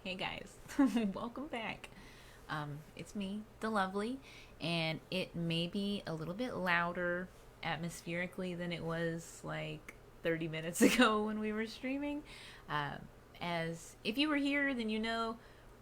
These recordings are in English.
Hey guys, welcome back. It's me, Delovely, and it may be a little bit louder atmospherically than it was like 30 minutes ago when we were streaming. Um, as if you were here, then you know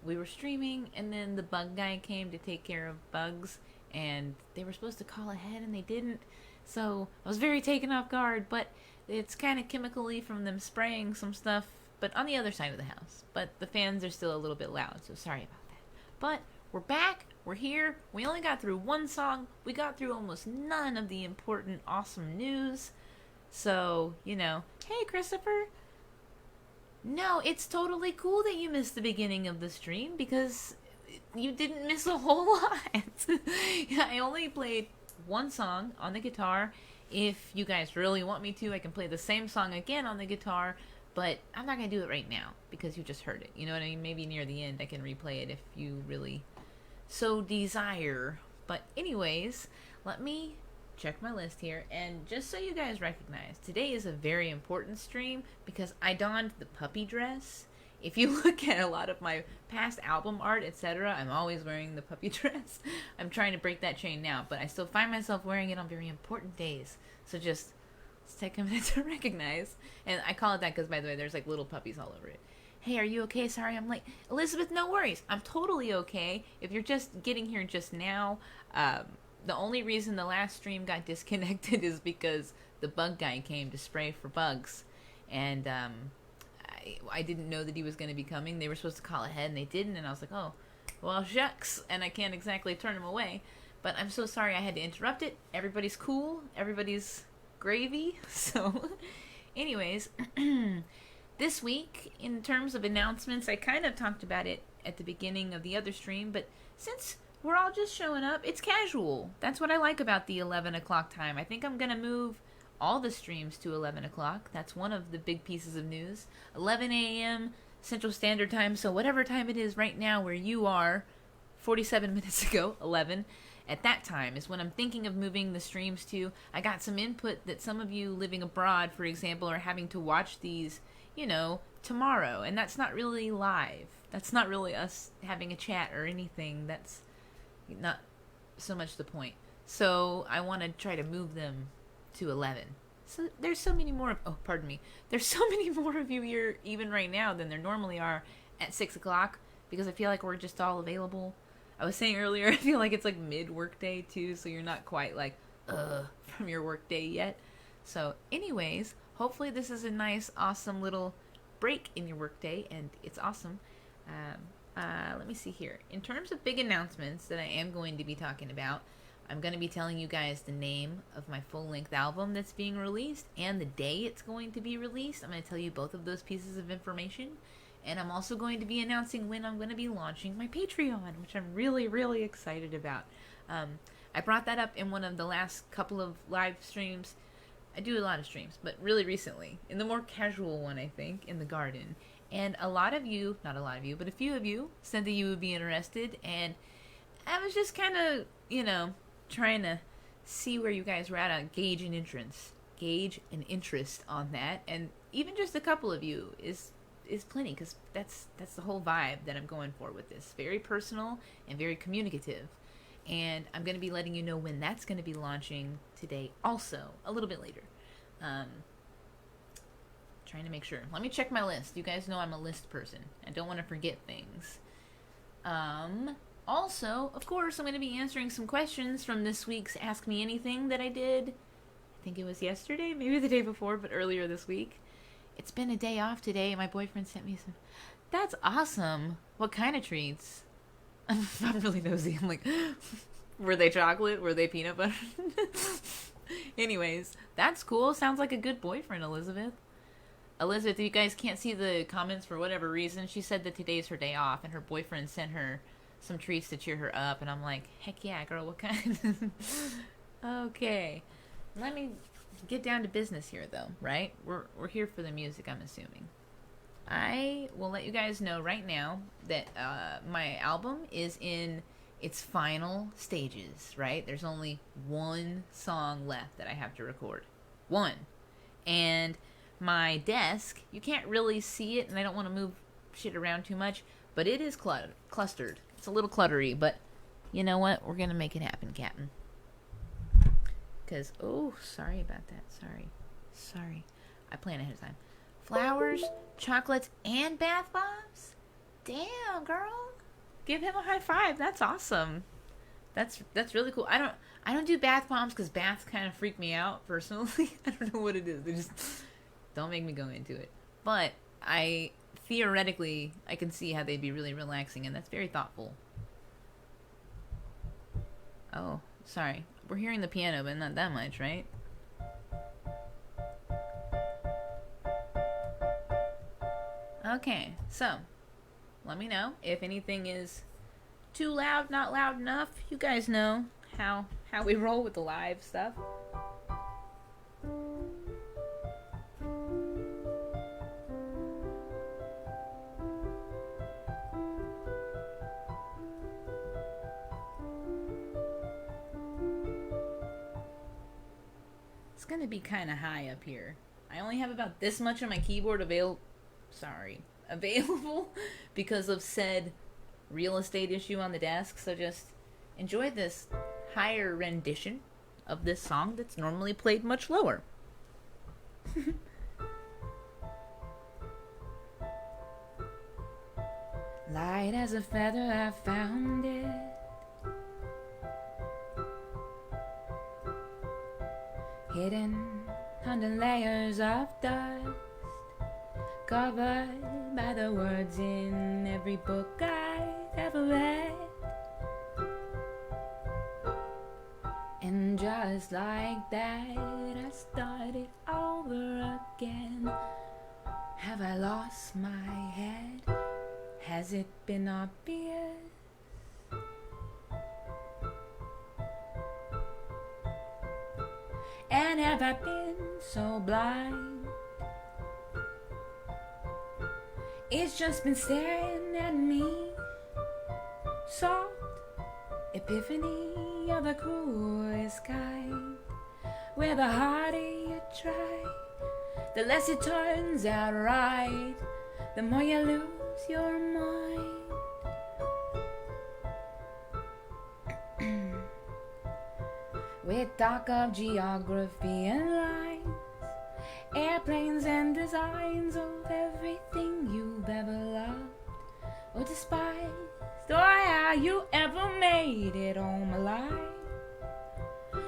we were streaming, and then the bug guy came to take care of bugs, and they were supposed to call ahead and they didn't. So I was very taken off guard, but it's kind of chemically from them spraying some stuff, but on the other side of the house. But the fans are still a little bit loud, so sorry about that. But we're back, we're here. We only got through one song. We got through almost none of the important, awesome news. So, hey Christopher. No, it's totally cool that you missed the beginning of the stream because you didn't miss a whole lot. I only played one song on the guitar. If you guys really want me to, I can play the same song again on the guitar, but I'm not going to do it right now because you just heard it. You know what I mean? Maybe near the end I can replay it if you really so desire. But anyways, let me check my list here, and just so you guys recognize, today is a very important stream because I donned the puppy dress. If you look at a lot of my past album art, etc., I'm always wearing the puppy dress. I'm trying to break that chain now, but I still find myself wearing it on very important days. So just let's take a minute to recognize. And I call it that because, by the way, there's like little puppies all over it. Hey, are you okay? Sorry, I'm late. Elizabeth, no worries. I'm totally okay. If you're just getting here just now, the only reason the last stream got disconnected is because the bug guy came to spray for bugs. And I didn't know that he was going to be coming. They were supposed to call ahead, and they didn't. And I was like, oh, well, shucks. And I can't exactly turn him away. But I'm so sorry I had to interrupt it. Everybody's cool. Everybody's gravy. So, anyways, this week, in terms of announcements, I kind of talked about it at the beginning of the other stream. But since we're all just showing up, it's casual. That's what I like about the 11 o'clock time. I think I'm going to move all the streams to 11 o'clock. That's one of the big pieces of news. 11 a.m. Central Standard Time, so whatever time it is right now where you are, 47 minutes ago, 11, at that time is when I'm thinking of moving the streams to. I got some input that some of you living abroad, for example, are having to watch these, tomorrow, and that's not really live. That's not really us having a chat or anything. That's not so much the point. So I want to try to move them to 11. So there's so many more. Oh, pardon me. There's so many more of you here even right now than there normally are at 6 o'clock because I feel like we're just all available. I was saying earlier, I feel like it's like mid workday too, so you're not quite like from your workday yet. So, anyways, hopefully this is a nice, awesome little break in your workday, and it's awesome. Let me see here. In terms of big announcements that I am going to be talking about, I'm going to be telling you guys the name of my full-length album that's being released and the day it's going to be released. I'm going to tell you both of those pieces of information. And I'm also going to be announcing when I'm going to be launching my Patreon, which I'm really, really excited about. I brought that up in one of the last couple of live streams. I do a lot of streams, but really recently. In the more casual one, I think, in the garden. And a lot of you, not a lot of you, but a few of you said that you would be interested. And I was just kind of, trying to see where you guys were at, gauge an interest on that. And even just a couple of you is plenty, because that's the whole vibe that I'm going for with this. Very personal and very communicative. And I'm going to be letting you know when that's going to be launching today also, a little bit later. Trying to make sure. Let me check my list. You guys know I'm a list person. I don't want to forget things. Also, of course, I'm going to be answering some questions from this week's Ask Me Anything that I did. I think it was yesterday, maybe the day before, but earlier this week. It's been a day off today. My boyfriend sent me some. That's awesome. What kind of treats? I'm really nosy. I'm like, were they chocolate? Were they peanut butter? Anyways, that's cool. Sounds like a good boyfriend, Elizabeth. Elizabeth, if you guys can't see the comments for whatever reason, she said that today's her day off and her boyfriend sent her some treats to cheer her up. And I'm like, heck yeah, girl, what kind? Okay. Let me get down to business here, though, right? We're here for the music, I'm assuming. I will let you guys know right now that my album is in its final stages, right? There's only one song left that I have to record. One. And my desk, you can't really see it, and I don't want to move shit around too much, but it is clustered. It's a little cluttery, but you know what? We're gonna make it happen, Captain. Because, oh, sorry about that. Sorry. I planned ahead of time. Flowers, chocolates, and bath bombs? Damn, girl. Give him a high five. That's awesome. That's really cool. I don't do bath bombs because baths kind of freak me out personally. I don't know what it is. They just don't make me go into it. But theoretically I can see how they'd be really relaxing, and that's very thoughtful. Oh, sorry. We're hearing the piano, but not that much, right? Okay, so let me know if anything is too loud, not loud enough. You guys know how we roll with the live stuff. It's gonna be kind of high up here. I only have about this much on my keyboard available because of said real estate issue on the desk, so just enjoy this higher rendition of this song that's normally played much lower. Light as a feather, I found it. Hidden under layers of dust, covered by the words in every book I've ever read. And just like that, I started over again. Have I lost my head? Has it been obvious? And have I been so blind? It's just been staring at me. Soft epiphany of the coolest kind, where the harder you try, the less it turns out right, the more you lose your mind. With talk of geography and lines, airplanes and designs of everything you've ever loved or despised, or how you ever made it home alive.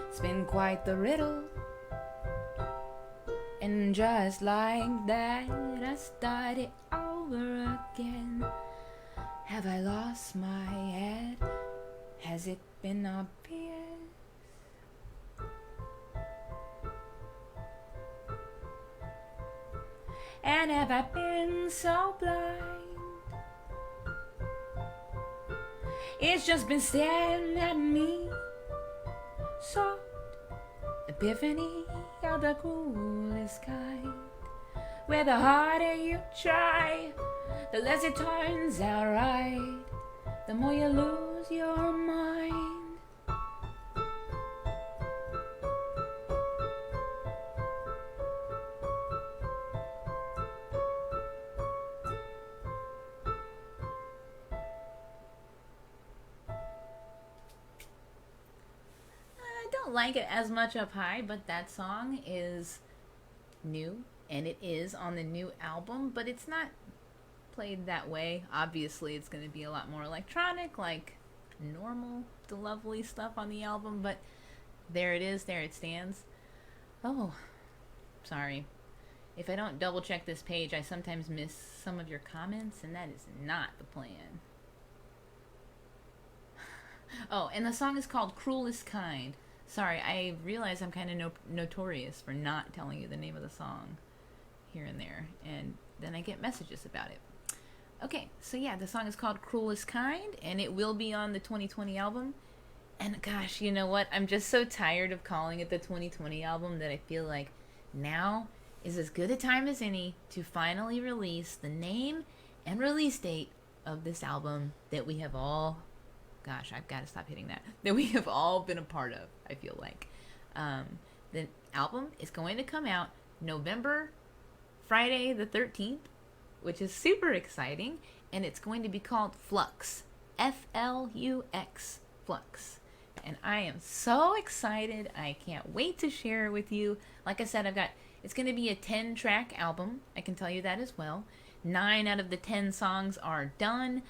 It's been quite the riddle, and just like that, I started over again. Have I lost my head? Has it been obvious? And have I been so blind? It's just been staring at me. Soft epiphany of the coolest kind, where the harder you try, the less it turns out right, the more you lose your mind. Like it as much up high, but that song is new and it is on the new album, but it's not played that way. Obviously it's going to be a lot more electronic, like normal Delovely stuff on the album, but there it is, there it stands. Oh, sorry if I don't double check this page. I sometimes miss some of your comments, and that is not the plan. Oh, and the song is called Cruelest Kind. Sorry, I realize I'm kind of notorious for not telling you the name of the song here and there, and then I get messages about it. Okay, so yeah, the song is called Cruelest Kind, and it will be on the 2020 album. And gosh, you know what? I'm just so tired of calling it the 2020 album that I feel like now is as good a time as any to finally release the name and release date of this album that we have all... Gosh, I've got to stop hitting that we have all been a part of, I feel like. The album is going to come out November, Friday the 13th, which is super exciting, and it's going to be called Flux. Flux. Flux. And I am so excited. I can't wait to share it with you. Like I said, it's going to be a 10-track album. I can tell you that as well. 9 out of the 10 songs are done.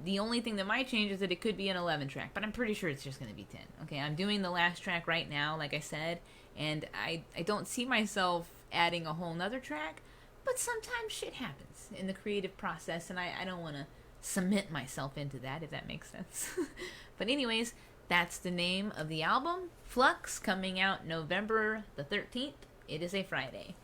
The only thing that might change is that it could be an 11-track, but I'm pretty sure it's just going to be 10. Okay, I'm doing the last track right now, like I said, and I don't see myself adding a whole nother track, but sometimes shit happens in the creative process, and I don't want to cement myself into that, if that makes sense. But anyways, that's the name of the album, Flux, coming out November the 13th. It is a Friday.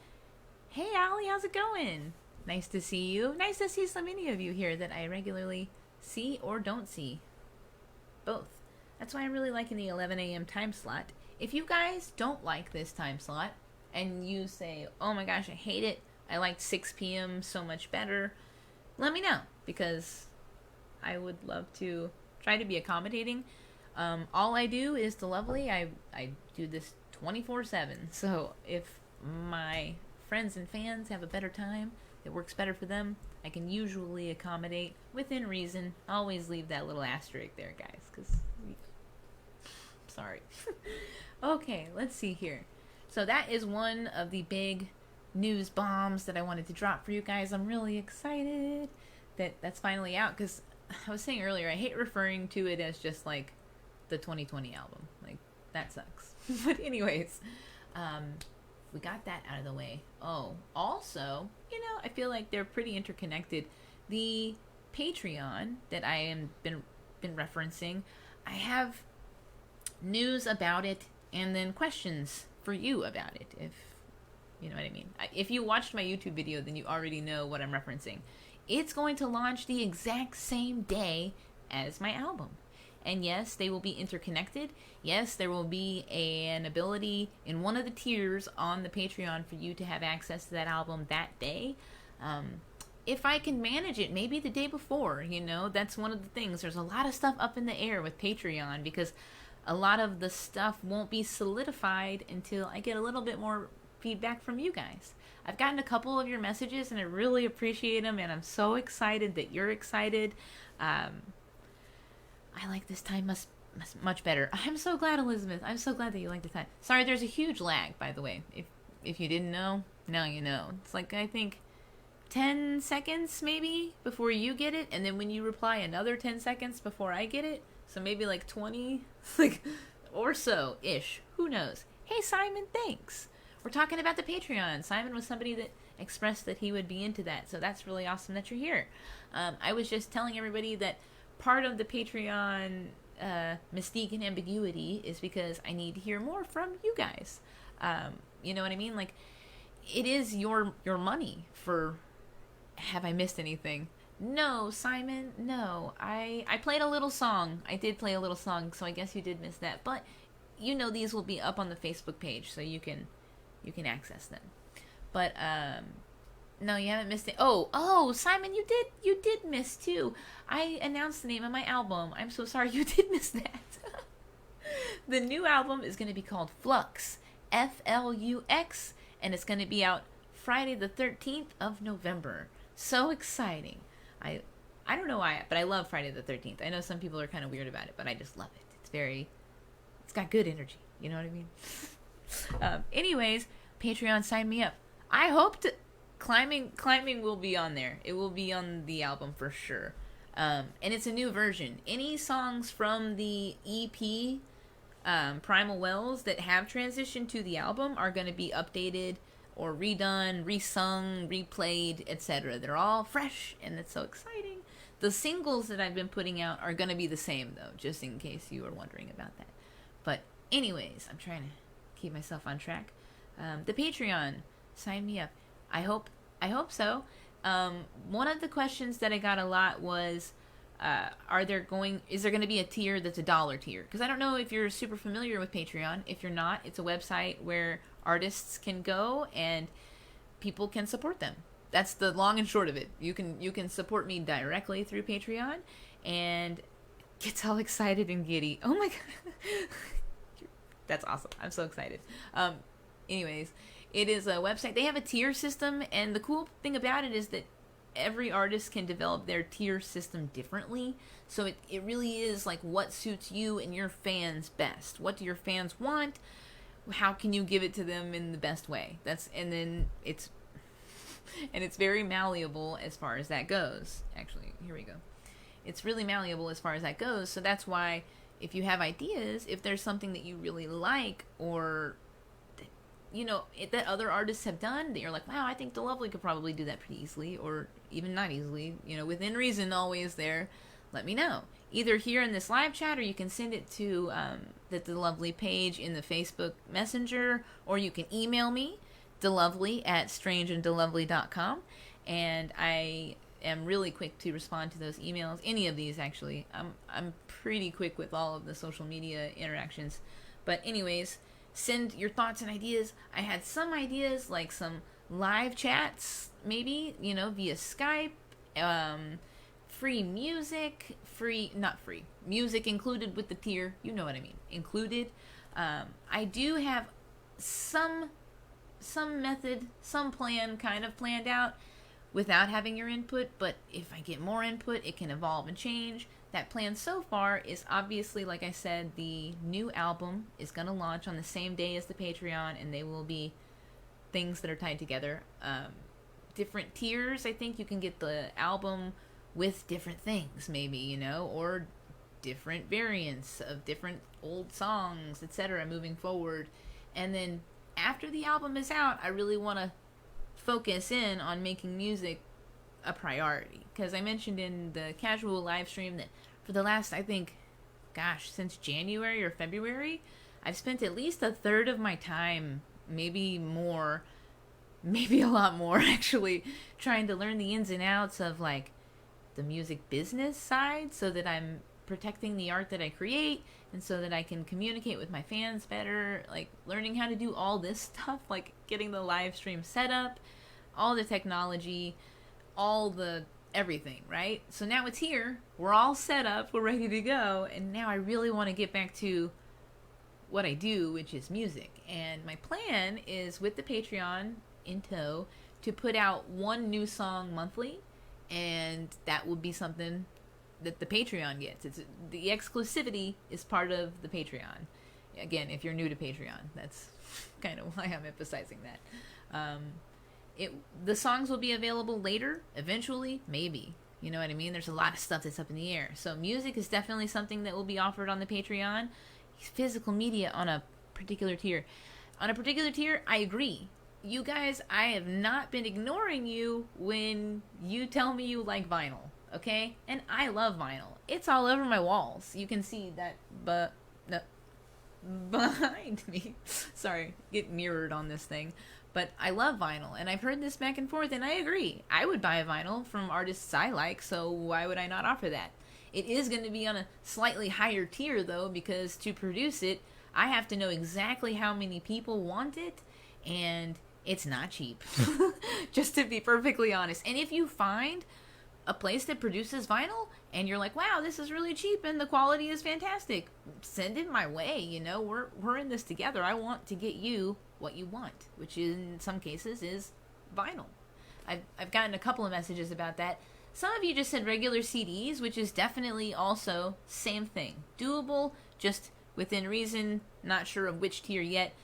Hey, Allie, how's it going? Nice to see you. Nice to see so many of you here that I regularly see or don't see. Both. That's why I'm really liking the 11 a.m. time slot. If you guys don't like this time slot and you say, oh my gosh, I hate it, I liked 6 p.m. so much better, let me know, because I would love to try to be accommodating. All I do is Delovely. I do this 24/7. So if my friends and fans have a better time, it works better for them, I can usually accommodate within reason. Always leave that little asterisk there, guys, because sorry. Okay, let's see here. So that is one of the big news bombs that I wanted to drop for you guys. I'm really excited that that's finally out, because I was saying earlier, I hate referring to it as just like the 2020 album. Like, that sucks. But anyways, we got that out of the way. Oh, also, I feel like they're pretty interconnected. The Patreon that I am been referencing, I have news about it and then questions for you about it, if you know what I mean. If you watched my YouTube video, then you already know what I'm referencing. It's going to launch the exact same day as my album. And yes, they will be interconnected. Yes, there will be an ability in one of the tiers on the Patreon for you to have access to that album that day. If I can manage it, maybe the day before, that's one of the things. There's a lot of stuff up in the air with Patreon, because a lot of the stuff won't be solidified until I get a little bit more feedback from you guys. I've gotten a couple of your messages, and I really appreciate them, and I'm so excited that you're excited. I like this time much better. I'm so glad, Elizabeth. I'm so glad that you like the time. Sorry, there's a huge lag, by the way. If you didn't know, now you know. It's like, I think 10 seconds maybe before you get it, and then when you reply, another 10 seconds before I get it. So maybe like 20, or so ish. Who knows? Hey, Simon, thanks. We're talking about the Patreon. Simon was somebody that expressed that he would be into that, so that's really awesome that you're here. I was just telling everybody that part of the Patreon mystique and ambiguity is because I need to hear more from you guys. You know what I mean? Like, it is your money for... Have I missed anything? No, Simon, no. I played a little song. I did play a little song, so I guess you did miss that. But these will be up on the Facebook page, so you can access them. But no, you haven't missed it. Oh, Simon, you did miss too. I announced the name of my album. I'm so sorry you did miss that. The new album is going to be called Flux, Flux, and it's going to be out Friday the 13th of November. So exciting. I don't know why, but I love Friday the 13th. I know some people are kind of weird about it, but I just love it. It's got good energy. You know what I mean? Anyways, Patreon, sign me up. I hope to... Climbing will be on there. It will be on the album for sure. And it's a new version. Any songs from the EP, Primal Wells, that have transitioned to the album are going to be updated or redone, resung, replayed, etc. They're all fresh, and it's so exciting. The singles that I've been putting out are going to be the same, though, just in case you were wondering about that. But anyways, I'm trying to keep myself on track. The Patreon, sign me up. I hope so. One of the questions that I got a lot was, is there going to be a tier that's a $1 tier? Because I don't know if you're super familiar with Patreon. If you're not, it's a website where artists can go and people can support them. That's the long and short of it. You can support me directly through Patreon, and gets all excited and giddy. Oh my god. That's awesome. I'm so excited. Anyways, it is a website. They have a tier system, and the cool thing about it is that every artist can develop their tier system differently. So it really is like what suits you and your fans best. What do your fans want? How can you give it to them in the best way? It's very malleable as far as that goes. Actually, here we go. It's really malleable as far as that goes. So that's why if you have ideas, if there's something that you really like, or that other artists have done that you're like, wow, I think Delovely could probably do that pretty easily, or even not easily, within reason, always there, let me know. Either here in this live chat, or you can send it to the Delovely page in the Facebook Messenger, or you can email me, delovely@strangeanddelovely.com, and I am really quick to respond to those emails. Any of these, actually. I'm pretty quick with all of the social media interactions. But anyways, send your thoughts and ideas. I had some ideas, like some live chats, maybe, via Skype, free music, music included with the tier, you know what I mean, included. I do have some method, some plan kind of planned out without having your input, but if I get more input, it can evolve and change. That plan so far is obviously, like I said, the new album is going to launch on the same day as the Patreon, and they will be things that are tied together. Different tiers, I think you can get the album with different things, maybe, or different variants of different old songs, etc., moving forward. And then after the album is out, I really want to focus in on making music a priority, because I mentioned in the casual live stream that for the last, I think, since January or February, I've spent at least a third of my time, maybe more, maybe a lot more actually, trying to learn the ins and outs of like the music business side, so that I'm protecting the art that I create, and so that I can communicate with my fans better, like learning how to do all this stuff, like getting the live stream set up, all the technology, all the everything, right? So now it's here, we're all set up, we're ready to go, and now I really want to get back to what I do, which is music. And my plan is, with the Patreon in tow, to put out one new song monthly, and that will be something that the Patreon gets. The exclusivity is part of the Patreon. Again, if you're new to Patreon, that's kind of why I'm emphasizing that. The songs will be available later, eventually, maybe. You know what I mean? There's a lot of stuff that's up in the air. So music is definitely something that will be offered on the Patreon. Physical media on a particular tier. On a particular tier, I agree. You guys, I have not been ignoring you when you tell me you like vinyl, okay? And I love vinyl. It's all over my walls. You can see that, behind me. Sorry, get mirrored on this thing. But I love vinyl, and I've heard this back and forth, and I agree. I would buy a vinyl from artists I like, so why would I not offer that? It is going to be on a slightly higher tier, though, because to produce it, I have to know exactly how many people want it, and it's not cheap. Just to be perfectly honest. And if you find a place that produces vinyl, and you're like, wow, this is really cheap, and the quality is fantastic, send it my way, we're in this together. I want to get you what you want, which in some cases is vinyl. I've gotten a couple of messages about that. Some of you just said regular CDs, which is definitely also same thing. Doable, just within reason, not sure of which tier yet.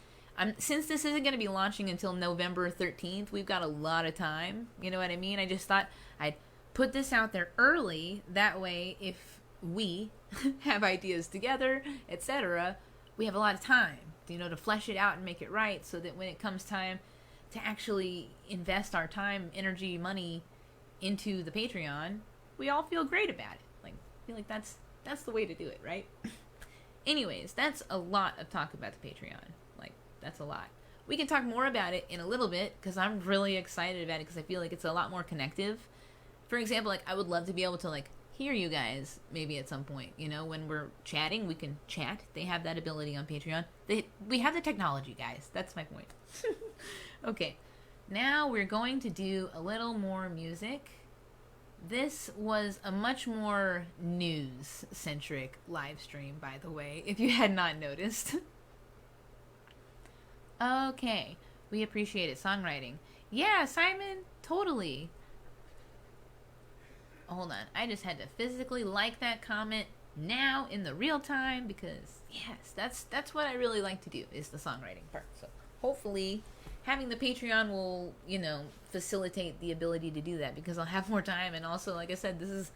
Since this isn't going to be launching until November 13th, we've got a lot of time, you know what I mean? I just thought I'd put this out there early, that way if we have ideas together, etc., we have a lot of time, to flesh it out and make it right, so that when it comes time to actually invest our time, energy, money into the Patreon, we all feel great about it. Like, I feel like that's the way to do it, right? Anyways, that's a lot of talk about the Patreon. Like, that's a lot. We can talk more about it in a little bit, because I'm really excited about it, because I feel like it's a lot more connective. For example, like, I would love to be able to, like, hear you guys maybe at some point, when we're chatting, we can chat. They have that ability on Patreon. We have the technology, guys. That's my point. Okay, now we're going to do a little more music. This was a much more news-centric live stream, by the way, if you had not noticed. Okay, we appreciate it. Songwriting. Yeah, Simon, totally. hold on. I just had to physically like that comment now in the real time because yes, that's what I really like to do is the songwriting part. So hopefully having the Patreon will, facilitate the ability to do that because I'll have more time, and also like I said, this is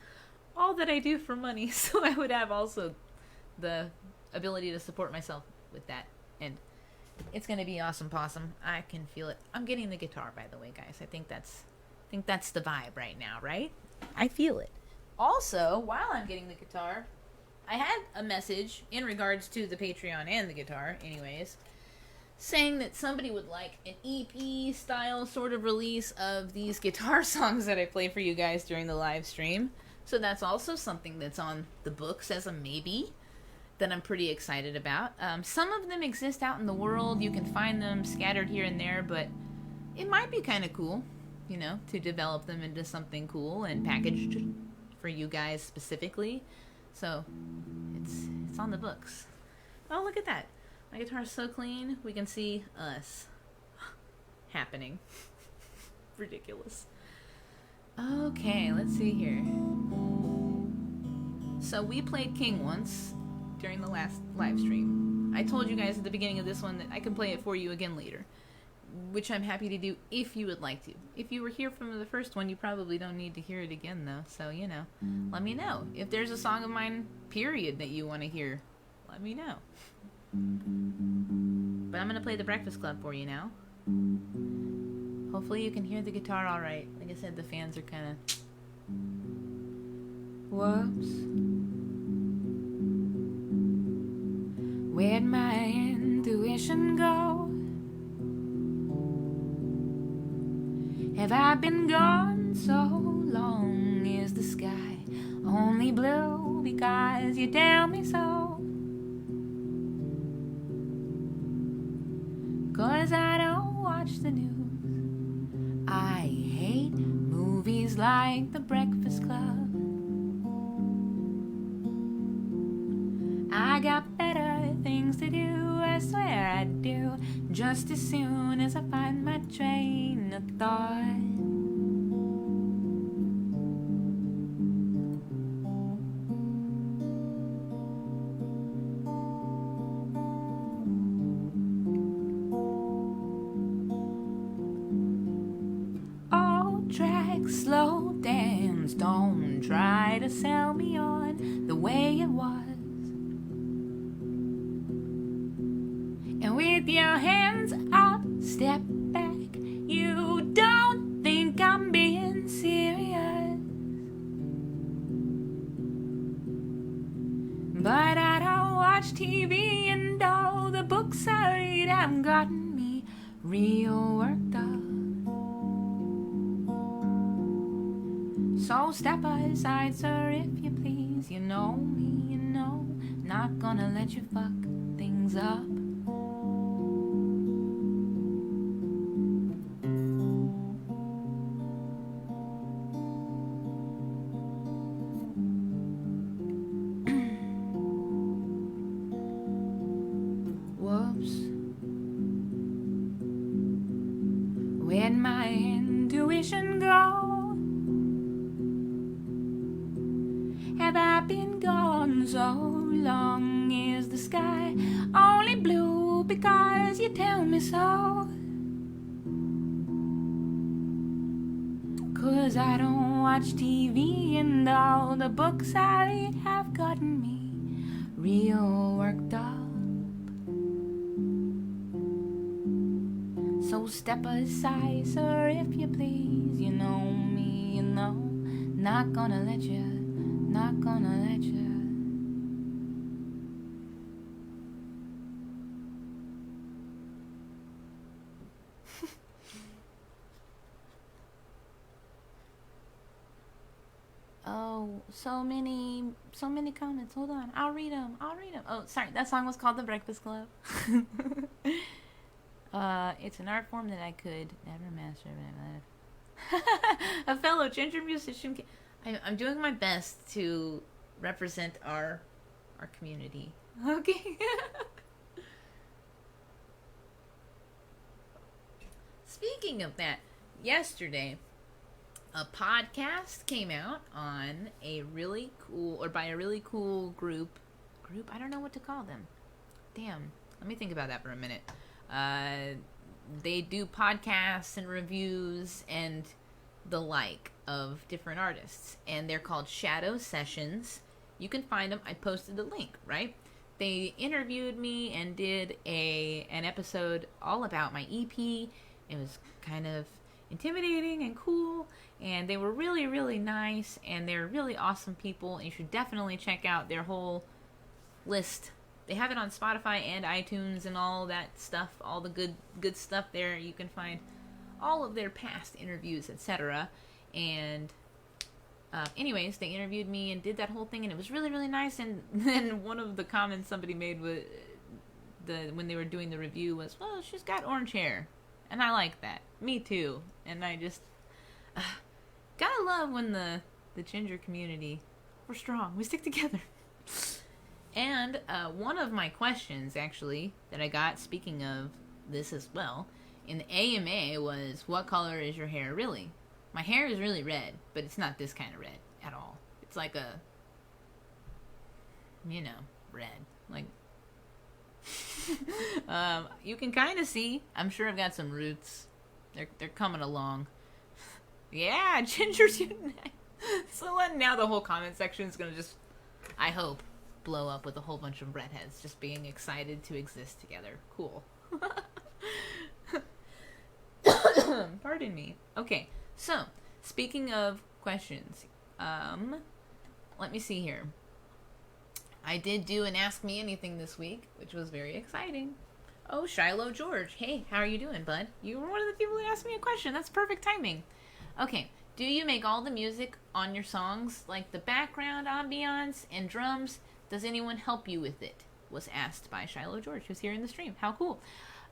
all that I do for money, so I would have also the ability to support myself with that. And it's gonna be awesome possum. I can feel it. I'm getting the guitar, by the way, guys. I think that's the vibe right now, right? I feel it. Also, while I'm getting the guitar, I had a message in regards to the Patreon and the guitar, anyways, saying that somebody would like an EP style sort of release of these guitar songs that I play for you guys during the live stream. So that's also something that's on the books as a maybe that I'm pretty excited about. Some of them exist out in the world. You can find them scattered here and there, but it might be kind of cool, to develop them into something cool and packaged for you guys specifically. So it's on the books. Oh, look at that. My guitar's so clean, we can see us happening. Ridiculous. Okay, let's see here. So we played King once during the last live stream. I told you guys at the beginning of this one that I can play it for you again later, which I'm happy to do if you would like to. If you were here from the first one, you probably don't need to hear it again though, so let me know. If there's a song of mine, period, that you want to hear, let me know. But I'm gonna play the Breakfast Club for you now. Hopefully you can hear the guitar alright. Like I said, the fans are kinda... Whoops. Where'd my intuition go? Have I been gone so long? Is the sky only blue because you tell me so? 'Cause I don't watch the news. I hate movies like The Breakfast Club. I got better things to do, I swear I do, just as soon as I find my train of thought. All tracks, slow dance, don't try to sell me on the way it was. And with your hands up, step back. You don't think I'm being serious, but I don't watch TV, and all the books I read have gotten me real worked up. So step aside, sir, if you please. You know me, not gonna let you fuck things up. Where'd my intuition go? Have I been gone so long? Is the sky only blue because you tell me so? 'Cause I don't watch TV, and all the books I read have gotten me real worked up. So step aside, sir, if you please. You know me, not gonna let you. Oh, so many comments. Hold on, I'll read them. Oh, sorry, that song was called The Breakfast Club. It's an art form that I could never master in my life. A fellow ginger musician. I'm doing my best to represent our community. Okay. Speaking of that, yesterday, a podcast came out on a really cool, or by a really cool group, I don't know what to call them. Damn, let me think about that for a minute. They do podcasts and reviews and the like of different artists, and they're called Shadow Sessions. You can find them. I posted the link, right? They interviewed me and did an episode all about my EP. It was kind of intimidating and cool, and they were really, really nice, and they're really awesome people, and you should definitely check out their whole list. They have it on Spotify and iTunes and all that stuff, all the good stuff there. You can find all of their past interviews, etc. And anyways, they interviewed me and did that whole thing, and it was really, really nice. And then one of the comments somebody made when they were doing the review was, well, she's got orange hair, and I like that. Me too. And I just gotta love when the ginger community, we're strong, we stick together. And one of my questions, actually, that I got, speaking of this as well, in the AMA was, what color is your hair really? My hair is really red, but it's not this kind of red at all. It's like a, red. Like, you can kind of see, I'm sure I've got some roots. They're coming along. Yeah, ginger's unite. So now the whole comment section is going to just, I hope, blow up with a whole bunch of redheads just being excited to exist together. Cool. Pardon me. Okay, so speaking of questions, let me see here. I did do an Ask Me Anything this week, which was very exciting. Oh, Shiloh George. Hey, how are you doing, bud? You were one of the people who asked me a question. That's perfect timing. Okay, do you make all the music on your songs, like the background, ambiance, and drums? Does anyone help you with it? Was asked by Shiloh George, who's here in the stream. How cool.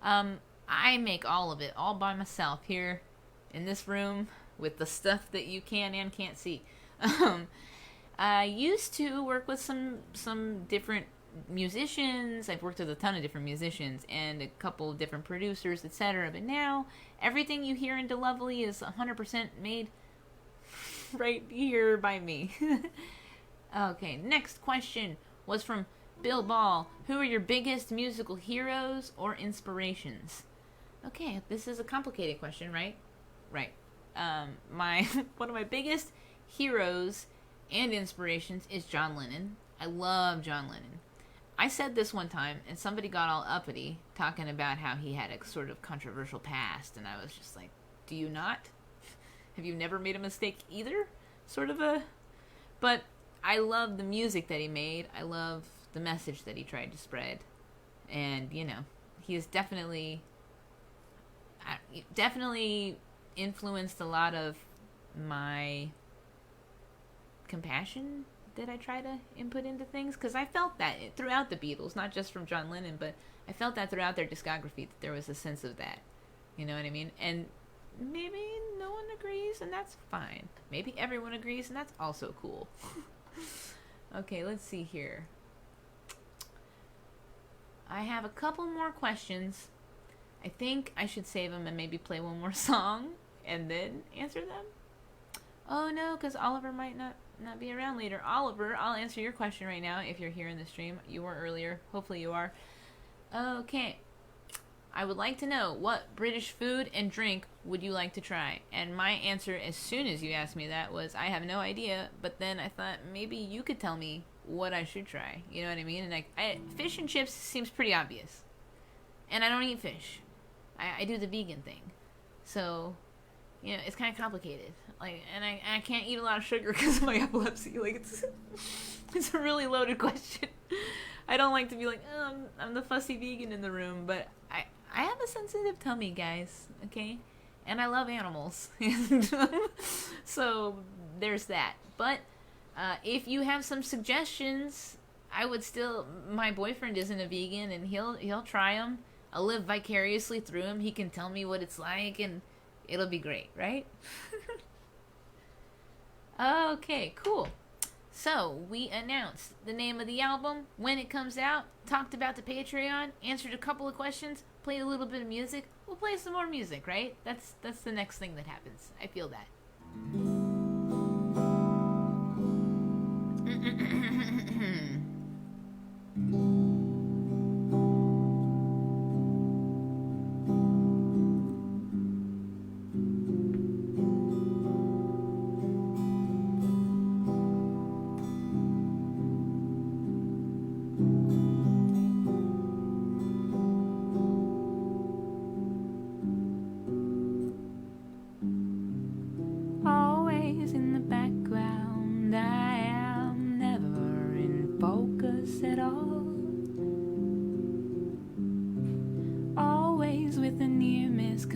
I make all of it, all by myself here in this room with the stuff that you can and can't see. I used to work with some different musicians. I've worked with a ton of different musicians and a couple of different producers, etc. But now, everything you hear in Delovely is 100% made right here by me. Okay, next question was from Bill Ball. Who are your biggest musical heroes or inspirations? Okay, this is a complicated question, right? Right. One of my biggest heroes and inspirations is John Lennon. I love John Lennon. I said this one time, and somebody got all uppity, talking about how he had a sort of controversial past, and I was just like, do you not? Have you never made a mistake either? But I love the music that he made. I love the message that he tried to spread. And, he has definitely influenced a lot of my compassion that I try to input into things. Because I felt that throughout the Beatles, not just from John Lennon, but I felt that throughout their discography, that there was a sense of that. You know what I mean? And maybe no one agrees, and that's fine. Maybe everyone agrees, and that's also cool. Okay, let's see here. I have a couple more questions. I think I should save them and maybe play one more song and then answer them. Oh no, because Oliver might not be around later. Oliver, I'll answer your question right now if you're here in the stream. You were earlier. Hopefully you are. Okay. I would like to know, what British food and drink would you like to try? And my answer, as soon as you asked me that, was I have no idea. But then I thought maybe you could tell me what I should try. You know what I mean? And fish and chips seems pretty obvious. And I don't eat fish. I do the vegan thing. So, it's kind of complicated. And I can't eat a lot of sugar because of my epilepsy. It's a really loaded question. I don't like to be like, I'm the fussy vegan in the room, but I have a sensitive tummy, guys, okay? And I love animals. So, there's that. But, if you have some suggestions, I would still, my boyfriend isn't a vegan, and he'll try them. I'll live vicariously through him. He can tell me what it's like, and it'll be great, right? Okay, cool. So, we announced the name of the album, when it comes out, talked about the Patreon, answered a couple of questions, played a little bit of music. We'll play some more music, right? That's the next thing that happens. I feel that.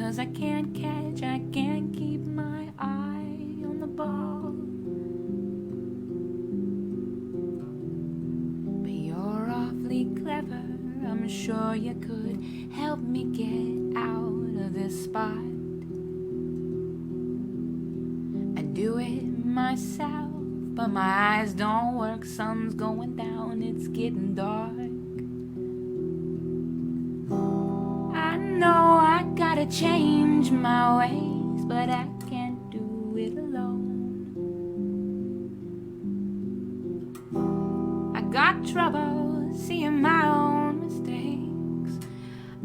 'cause I can't keep my eye on the ball. But you're awfully clever, I'm sure you could help me get out of this spot. I do it myself, but my eyes don't work. Sun's going down, it's getting dark. I know I gotta change my ways, but I can't do it alone. I got trouble seeing my own mistakes.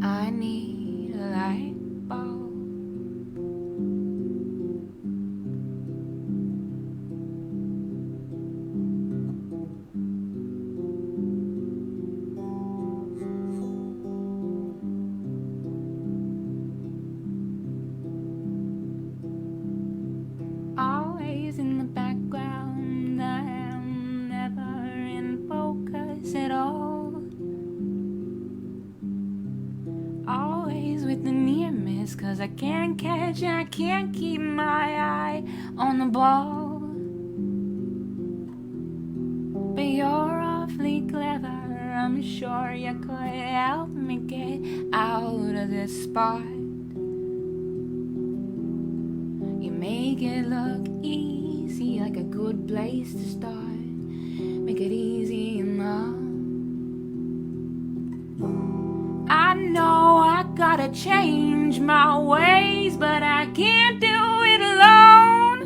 I need a light bulb. Always in the background, I am never in focus at all. Always with the near miss, 'cause I can't keep my eye on the ball. But you're awfully clever, I'm sure you could help me get out of this spot. You make it look easy, like a good place to start. Make it easy enough. I know I gotta change my ways, but I can't do it alone.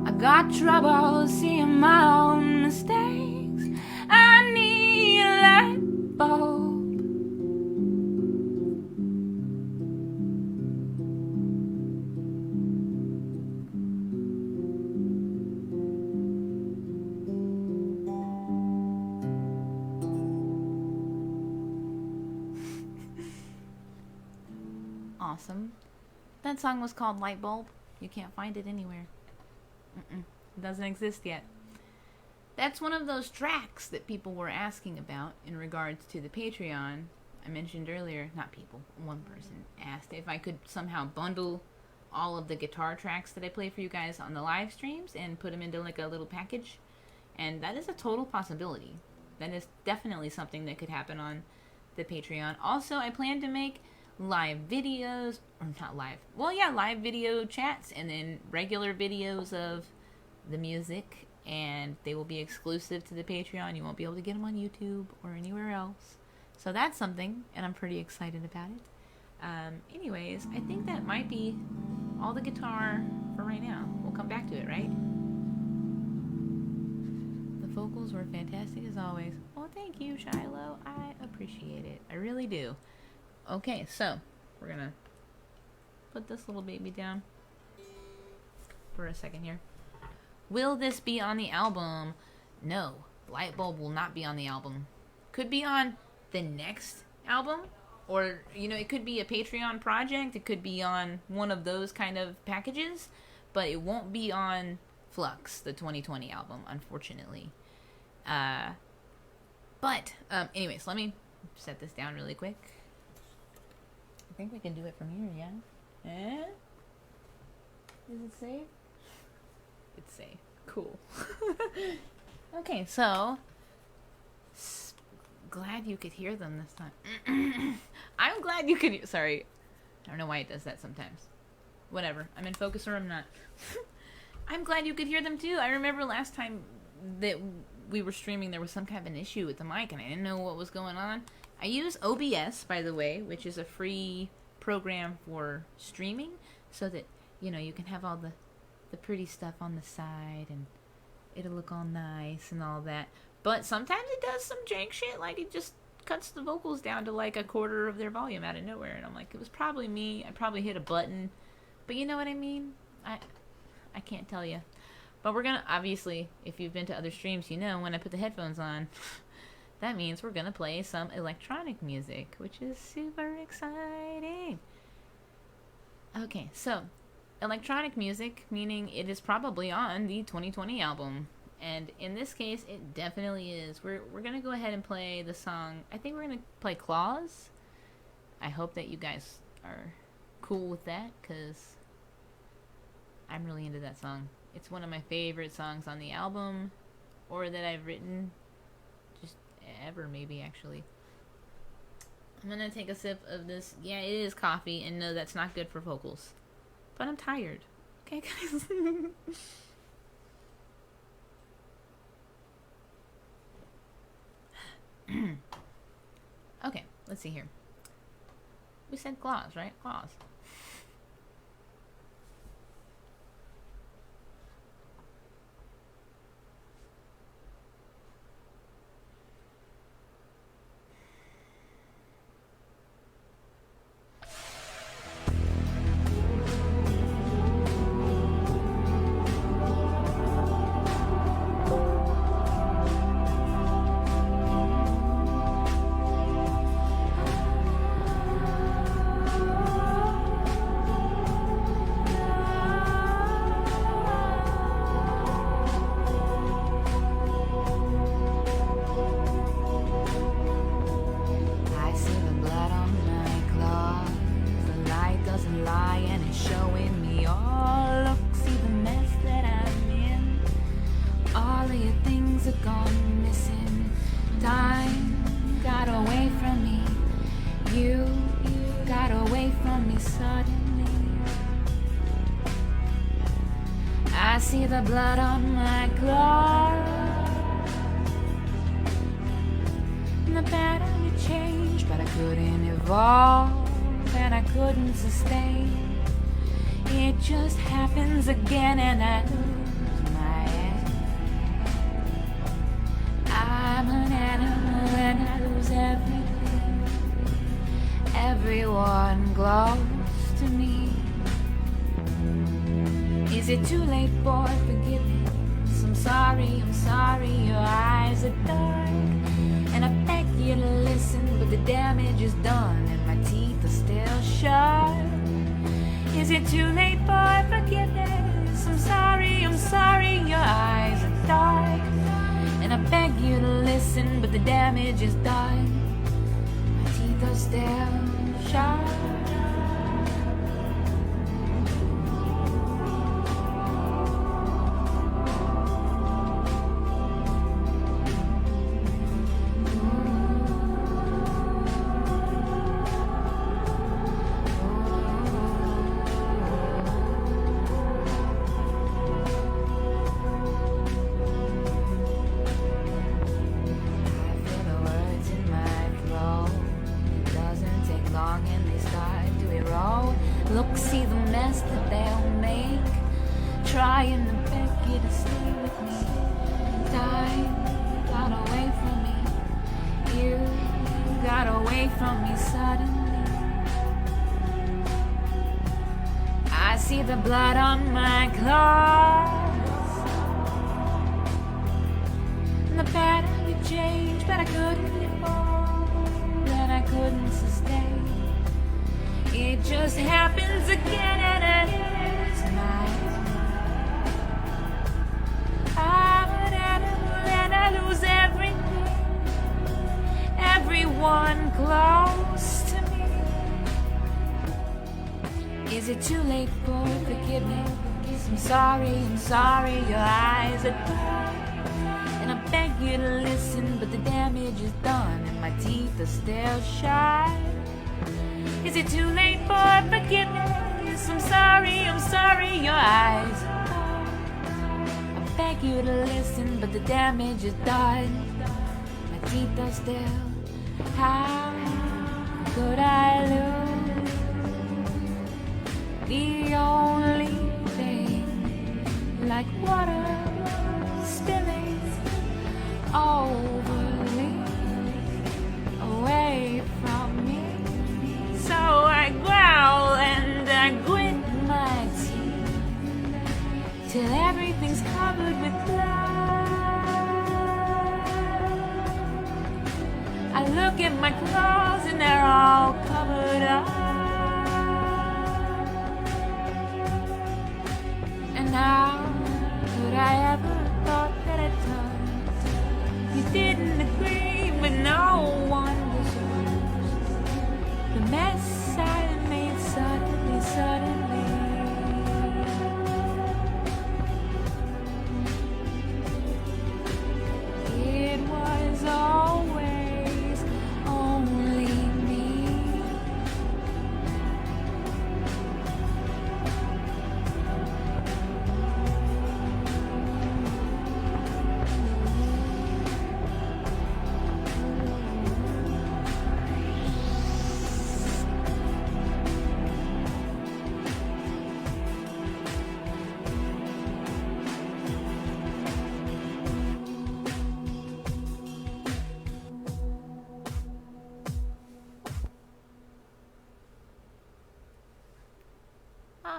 I got trouble seeing my own mistakes. I need a light bulb. Awesome. That song was called Light Bulb. You can't find it anywhere. It doesn't exist yet. That's one of those tracks that people were asking about in regards to the Patreon. I mentioned earlier, not people, one person asked if I could somehow bundle all of the guitar tracks that I play for you guys on the live streams and put them into like a little package. And that is a total possibility. That is definitely something that could happen on the Patreon. Also, I plan to make live videos, or not live, well, yeah, live video chats, and then regular videos of the music, and they will be exclusive to the Patreon. You won't be able to get them on YouTube or anywhere else. So that's something, and I'm pretty excited about it. Anyways, I think that might be all the guitar for right now. We'll come back to it, right? The vocals were fantastic as always. Well, thank you, Shiloh. I appreciate it. I really do. Okay, so we're gonna put this little baby down for a second here. Will this be on the album? No, Light Bulb will not be on the album. Could be on the next album, or, you know, it could be a Patreon project. It could be on one of those kind of packages, but it won't be on Flux, the 2020 album, unfortunately. But anyways, let me set this down really quick. I think we can do it from here, yeah? Eh? Is it safe? It's safe. Cool. Okay, so glad you could hear them this time. I'm glad you could. Sorry, I don't know why it does that sometimes. Whatever. I'm in focus or I'm not. I'm glad you could hear them too. I remember last time that we were streaming, there was some kind of an issue with the mic, and I didn't know what was going on. I use OBS, by the way, which is a free program for streaming, so that, you know, you can have all the pretty stuff on the side, and it'll look all nice and all that. But sometimes it does some jank shit, like it just cuts the vocals down to like a quarter of their volume out of nowhere, and I'm like, it was probably me. I probably hit a button, but you know what I mean? I can't tell you. But we're gonna, obviously, if you've been to other streams, you know when I put the headphones on, that means we're gonna play some electronic music, which is super exciting. Okay, so electronic music, meaning it is probably on the 2020 album. And in this case, it definitely is. We're gonna go ahead and play the song. I think we're gonna play Claws. I hope that you guys are cool with that, because I'm really into that song. It's one of my favorite songs on the album, or that I've written just ever, maybe, actually. I'm gonna take a sip of this. Yeah, it is coffee, and no, that's not good for vocals. But I'm tired. Okay, guys? Okay, let's see here. We said claws, right? Claws. I see the blood on my cloth. And the pattern had changed, but I couldn't evolve, and I couldn't sustain. It just happens again, and I lose my head. I'm an animal, and I lose everything. Everyone close to me. Is it too late, boy? Forgive me. I'm sorry, your eyes are dark. And I beg you to listen, but the damage is done, and my teeth are still sharp. Is it too late, boy? Forgiveness. I'm sorry, your eyes are dark. And I beg you to listen, but the damage is done. My teeth are still sharp. Look, see the mess that they'll make, trying to beg you to stay with me. Time got away from me. You got away from me suddenly. I see the blood on my claws, and the pattern had changed, but I couldn't evolve, and I couldn't sustain. It just happens again, and it is mine. I'm an animal, and I lose everything. Everyone close to me. Is it too late, boy? Forgive me. I'm sorry, your eyes are dark. And I beg you to listen, but the damage is done, and my teeth are still sharp. Is it too late, boy? Forgiveness. I'm sorry, your eyes are dark. I beg you to listen, but the damage is done. My teeth are still. How could I lose the only thing, like water spilling over me, away from me? So I growl and I grit my teeth till everything's covered with blood. I look at my claws and they're all covered up. And how could I ever have thought that I'd done? You didn't agree, but no one deserves the mess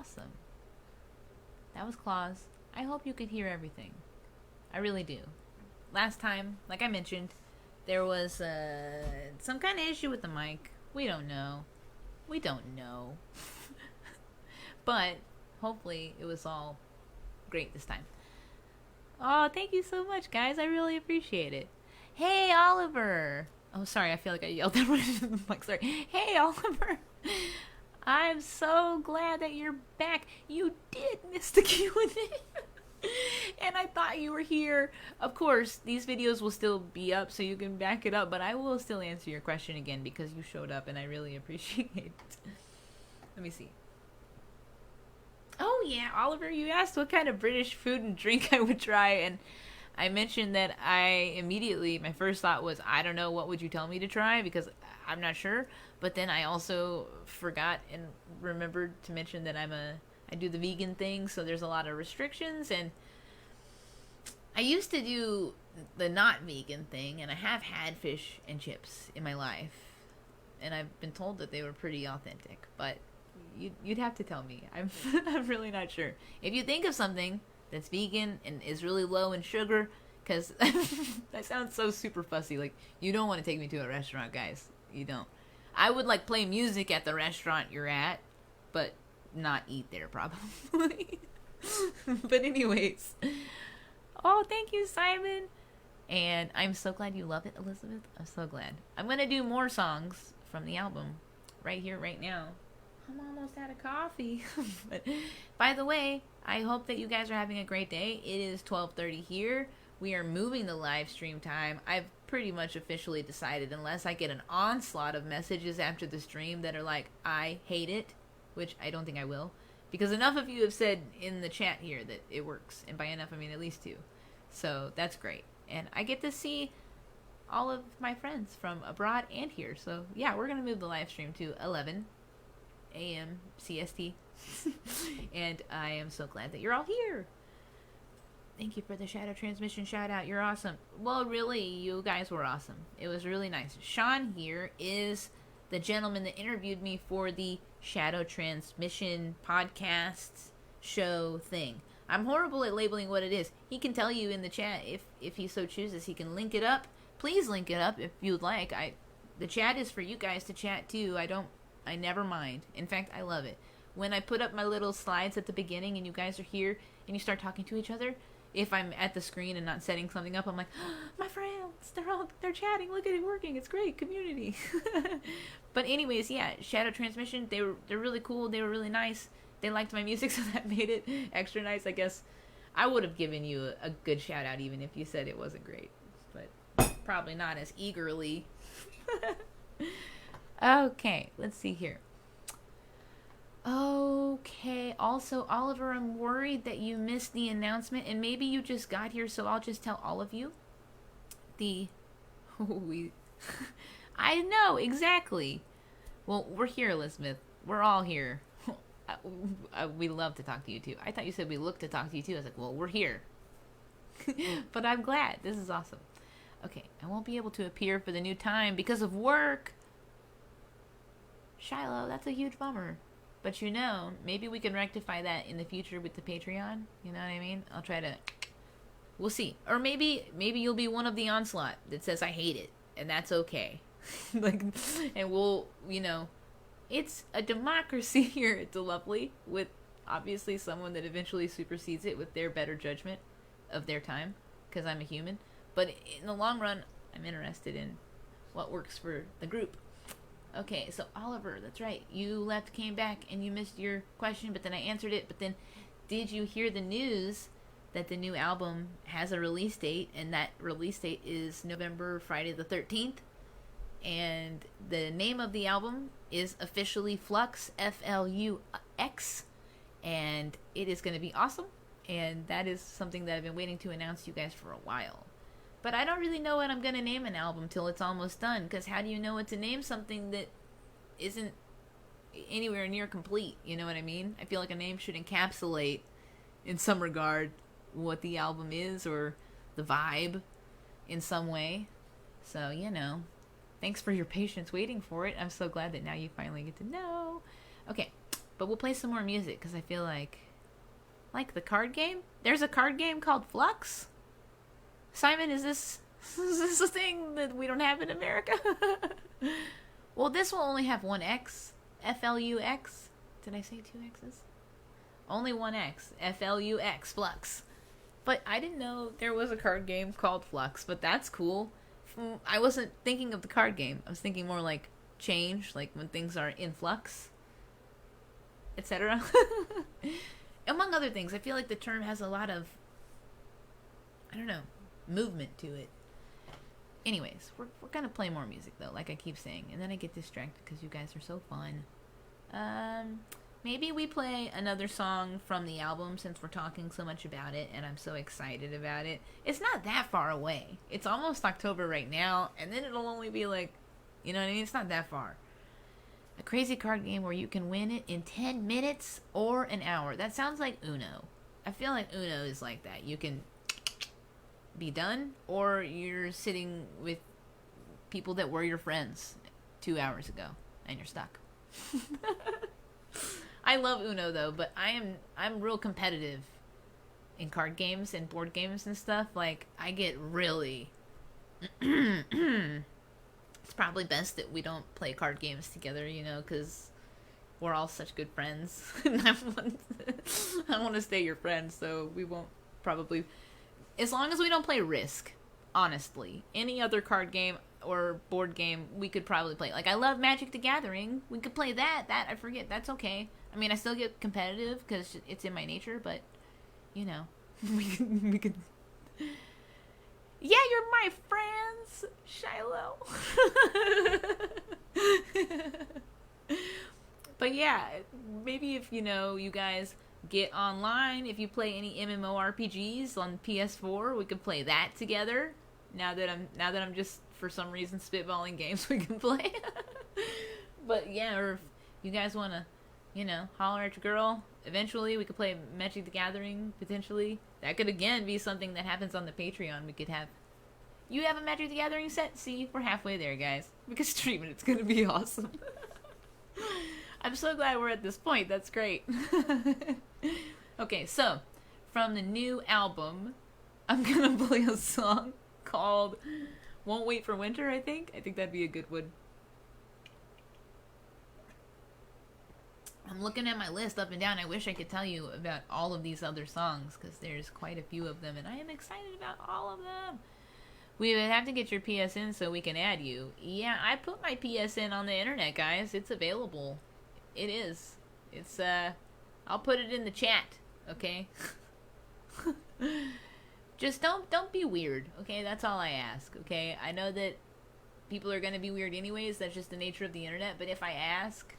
awesome. That was Claus. I hope you could hear everything. I really do. Last time, like I mentioned, there was some kind of issue with the mic. We don't know. But hopefully it was all great this time. Oh, thank you so much, guys. I really appreciate it. Hey, Oliver. Oh, sorry. I feel like I yelled that right into the mic. Sorry. Hey, Oliver. I'm so glad that you're back. You did miss the Q&A. And I thought you were here. Of course, these videos will still be up so you can back it up, but I will still answer your question again because you showed up and I really appreciate it. Let me see. Oh yeah, Oliver, you asked what kind of British food and drink I would try, and I mentioned that my first thought was, I don't know, what would you tell me to try, because I'm not sure. But then I also forgot and remembered to mention that I do the vegan thing, so there's a lot of restrictions, and I used to do the not vegan thing, and I have had fish and chips in my life, and I've been told that they were pretty authentic, but you'd have to tell me. I'm really not sure. If you think of something that's vegan and is really low in sugar, because that sounds so super fussy. Like, you don't want to take me to a restaurant, guys. You don't. I would like play music at the restaurant you're at, but not eat there probably. But anyways, oh, thank you, Simon. And I'm so glad you love it, Elizabeth. I'm so glad. I'm gonna do more songs from the album right here, right now. I'm almost out of coffee. But by the way, I hope that you guys are having a great day. It is 12:30 here. We are moving the live stream time. I've pretty much officially decided, unless I get an onslaught of messages after the stream that are like, I hate it, which I don't think I will, because enough of you have said in the chat here that it works, and by enough I mean at least 2. So that's great, and I get to see all of my friends from abroad and here. So yeah, we're gonna move the live stream to 11 a.m. CST. And I am so glad that you're all here. Thank you for the Shadow Transmission shout out. You're awesome. Well, really, you guys were awesome. It was really nice. Sean here is the gentleman that interviewed me for the Shadow Transmission podcast show thing. I'm horrible at labeling what it is. He can tell you in the chat if he so chooses. He can link it up. Please link it up if you'd like. The chat is for you guys to chat too. I never mind. In fact, I love it. When I put up my little slides at the beginning and you guys are here and you start talking to each other, if I'm at the screen and not setting something up, I'm like, oh, my friends, they're chatting. Look at it working. It's great. Community. But anyways, yeah, Shadow Transmission, they're really cool. They were really nice. They liked my music, so that made it extra nice, I guess. I would have given you a good shout out even if you said it wasn't great, but probably not as eagerly. Okay, let's see here. Okay, also, Oliver, I'm worried that you missed the announcement, and maybe you just got here, so I'll just tell all of you. I know, exactly. Well, we're here, Elizabeth. We're all here. We love to talk to you, too. I thought you said we look to talk to you, too. I was like, well, we're here. But I'm glad. This is awesome. Okay, I won't be able to appear for the new time because of work. Shiloh, that's a huge bummer. But you know, maybe we can rectify that in the future with the Patreon. You know what I mean? I'll try to... We'll see. Or maybe you'll be one of the onslaught that says I hate it. And that's okay. And we'll, it's a democracy here at Delovely, with obviously someone that eventually supersedes it with their better judgment of their time, because I'm a human. But in the long run, I'm interested in what works for the group. Okay, so Oliver, that's right. You left, came back, and you missed your question, but then I answered it. But then, did you hear the news that the new album has a release date, and that release date is Friday the 13th? And the name of the album is officially Flux, Flux, and it is going to be awesome. And that is something that I've been waiting to announce to you guys for a while. But I don't really know what I'm going to name an album till it's almost done. Because how do you know what to name something that isn't anywhere near complete? You know what I mean? I feel like a name should encapsulate, in some regard, what the album is or the vibe in some way. So, thanks for your patience waiting for it. I'm so glad that now you finally get to know. Okay, But we'll play some more music because I feel like the card game. There's a card game called Flux. Simon, is this a thing that we don't have in America? Well, this will only have one X. Flux. Did I say two X's? Only one X. Flux. Flux. But I didn't know there was a card game called Flux, but that's cool. I wasn't thinking of the card game. I was thinking more like change, like when things are in flux, etc. Among other things, I feel like the term has a lot of, I don't know, movement to it. Anyways, we're gonna play more music though, like I keep saying, and then I get distracted because you guys are so fun. Maybe we play another song from the album since we're talking so much about it and I'm so excited about it. It's not that far away. It's almost October right now, and then it'll only be like, you know what I mean? It's not that far. A crazy card game where you can win it in 10 minutes or an hour. That sounds like Uno. I feel like Uno is like that. You can be done, or you're sitting with people that were your friends 2 hours ago and you're stuck. I love Uno though, but I'm real competitive in card games and board games and stuff. Like, I get really it's probably best that we don't play card games together, you know, because we're all such good friends. And I want to stay your friend, so we won't probably, as long as we don't play Risk, honestly. Any other card game or board game we could probably play. Like, I love Magic the Gathering. We could play that. I forget. That's okay. I mean, I still get competitive because it's in my nature, but, you know, we could. Yeah, you're my friends, Shiloh. But yeah, maybe if, you know, you guys get online, if you play any MMORPGs on PS4, we could play that together. Now that I'm just for some reason spitballing games we can play. But yeah, or if you guys want to, you know, holler at your girl, eventually we could play Magic the Gathering, potentially. That could again be something that happens on the Patreon. We could have, you have a Magic the Gathering set? See, we're halfway there, guys. We could stream it. It's going to be awesome. I'm so glad we're at this point. That's great. Okay, so from the new album, I'm going to play a song called Won't Wait for Winter, I think. I think that'd be a good one. I'm looking at my list up and down. I wish I could tell you about all of these other songs because there's quite a few of them, and I am excited about all of them. We would have to get your PSN so we can add you. Yeah, I put my PSN on the internet, guys. It's available. It is. It's, I'll put it in the chat, okay? Just don't be weird, okay? That's all I ask, okay? I know that people are going to be weird anyways. That's just the nature of the internet. But if I ask,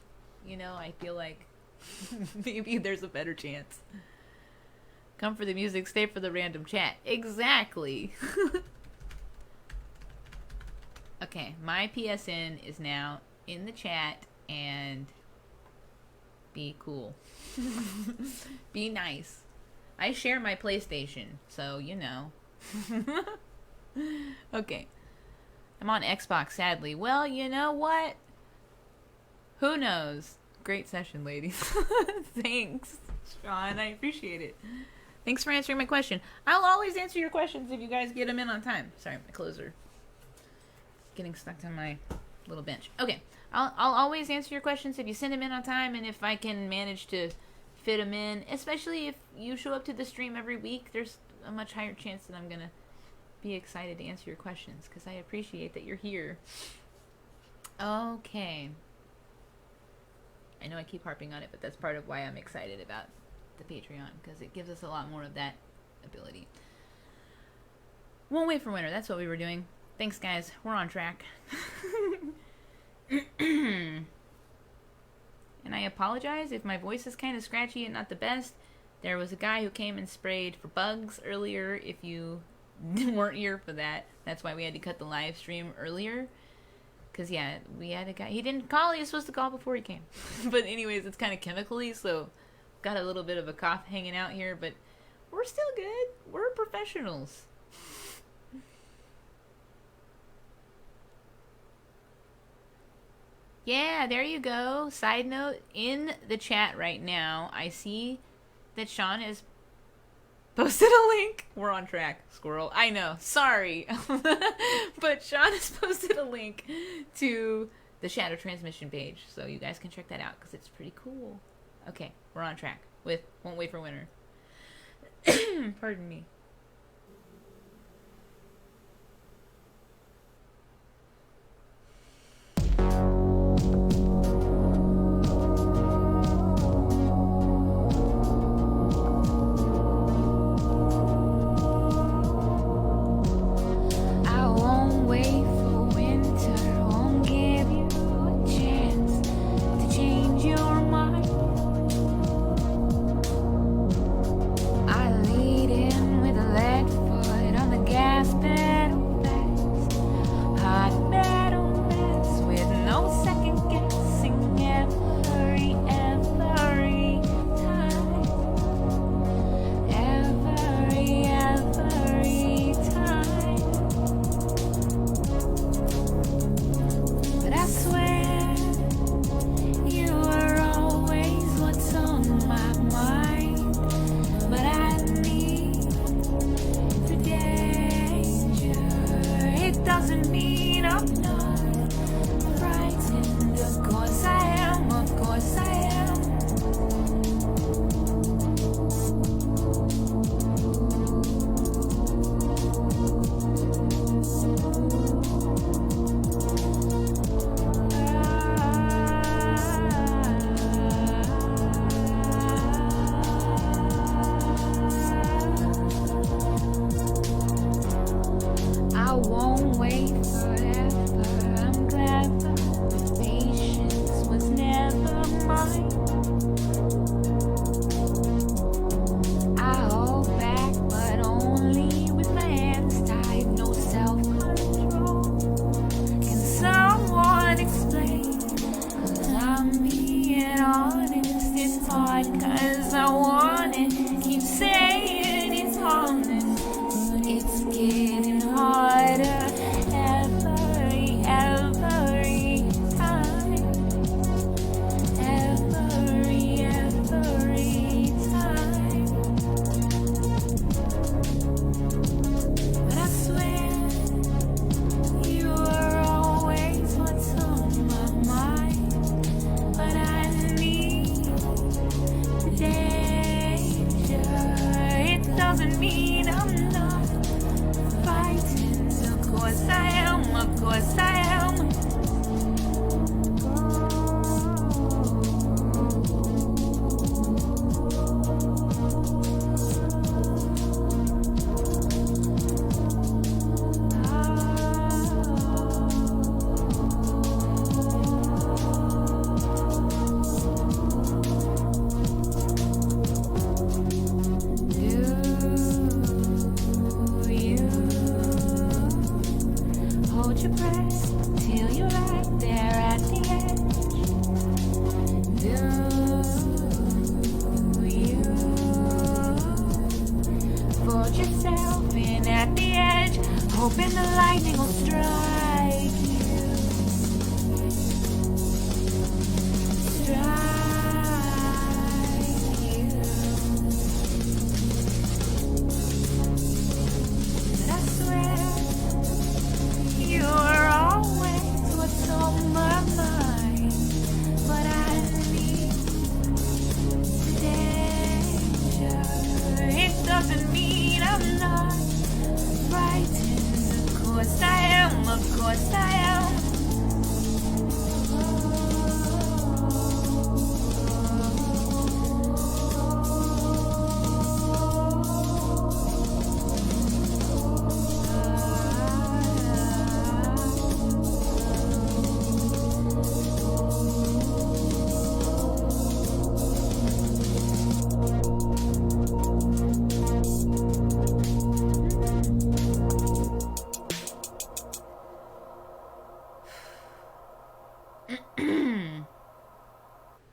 you know, I feel like maybe there's a better chance. Come for the music, stay for the random chat. Exactly. Okay, my PSN is now in the chat, and be cool. Be nice. I share my PlayStation, so you know. Okay. I'm on Xbox, sadly. Well, you know what? Who knows? Great session, ladies. Thanks, Sean. I appreciate it. Thanks for answering my question. I'll always answer your questions if you guys get them in on time. Sorry, my clothes are getting stuck on my little bench. Okay. I'll always answer your questions if you send them in on time, and if I can manage to fit them in, especially if you show up to the stream every week, there's a much higher chance that I'm going to be excited to answer your questions, because I appreciate that you're here. Okay. I know I keep harping on it, but that's part of why I'm excited about the Patreon, because it gives us a lot more of that ability. Won't wait for winter. That's what we were doing. Thanks, guys. We're on track. And I apologize if my voice is kind of scratchy and not the best. There was a guy who came and sprayed for bugs earlier. If you weren't here for that, that's why we had to cut the live stream earlier. Because, yeah, we had a guy. He didn't call. He was supposed to call before he came. But anyways, it's kind of chemically, so got a little bit of a cough hanging out here. But we're still good. We're professionals. Yeah, there you go. Side note, in the chat right now, I see that Sean has posted a link. We're on track, squirrel. I know. Sorry. But Sean has posted a link to the Shadow Transmission page, so you guys can check that out because it's pretty cool. Okay, we're on track with Won't Wait for Winter. Pardon me.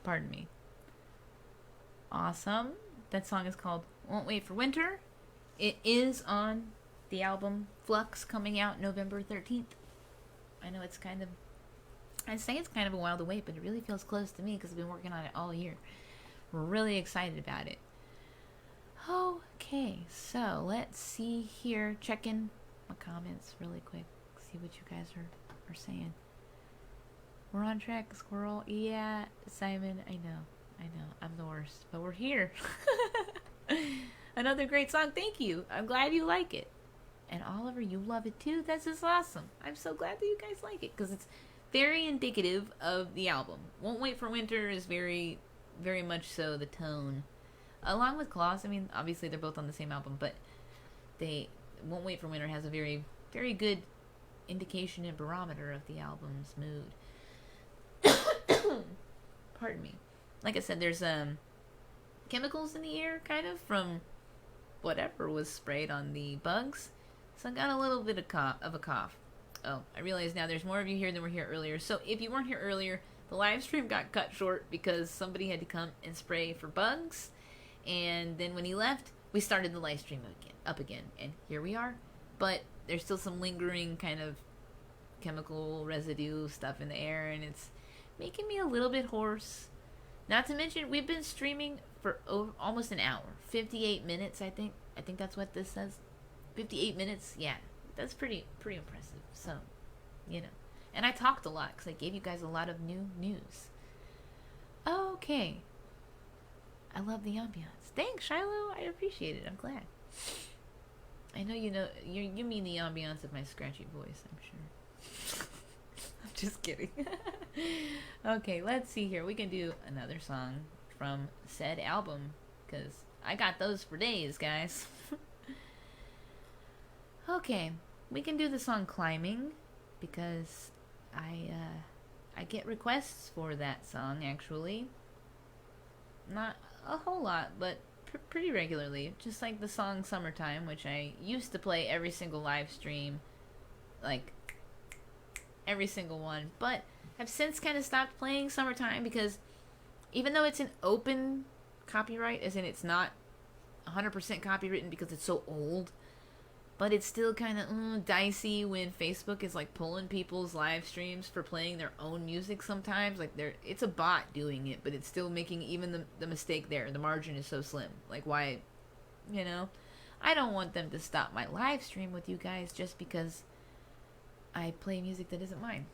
Pardon me. Awesome. That song is called Won't Wait for Winter. It is on the album Flux, coming out November 13th. I know it's kind of I'd say it's kind of a while to wait, but it really feels close to me because I've been working on it all year. We're really excited about it. Okay, so let's see here. Check in my comments really quick. See what you guys are saying. We're on track, Squirrel. Yeah, Simon, I know. I'm the worst. But we're here. Another great song. Thank you. I'm glad you like it. And Oliver, you love it too. That's just awesome. I'm so glad that you guys like it because it's very indicative of the album. Won't Wait for Winter is very, very much so the tone. Along with Claws, I mean, obviously they're both on the same album, but Won't Wait for Winter has a very, very good indication and barometer of the album's mood. Pardon me. Like I said, there's chemicals in the air, kind of, from whatever was sprayed on the bugs. So I got a little bit of a cough. Oh, I realize now there's more of you here than were here earlier. So if you weren't here earlier, the live stream got cut short because somebody had to come and spray for bugs. And then when he left, we started the live stream up again. And here we are. But there's still some lingering kind of chemical residue stuff in the air, and it's making me a little bit hoarse. Not to mention, we've been streaming for almost an hour. 58 minutes, I think. I think that's what this says. 58 minutes, yeah. That's pretty impressive. So, you know. And I talked a lot because I gave you guys a lot of new news. Okay. I love the ambiance. Thanks, Shiloh. I appreciate it. I'm glad. I know you mean the ambiance of my scratchy voice, I'm sure. I'm just kidding. Okay, let's see here. We can do another song from said album because I got those for days, guys. Okay, we can do the song Climbing because I get requests for that song, actually. Not a whole lot, but pretty regularly. Just like the song Summertime, which I used to play every single live stream, like every single one. But I've since kind of stopped playing Summertime because even though it's an open copyright, as in it's not 100% copywritten because it's so old, but it's still kind of dicey when Facebook is like pulling people's live streams for playing their own music sometimes. Like it's a bot doing it, but it's still making even the mistake there. The margin is so slim. Like why, I don't want them to stop my live stream with you guys just because I play music that isn't mine.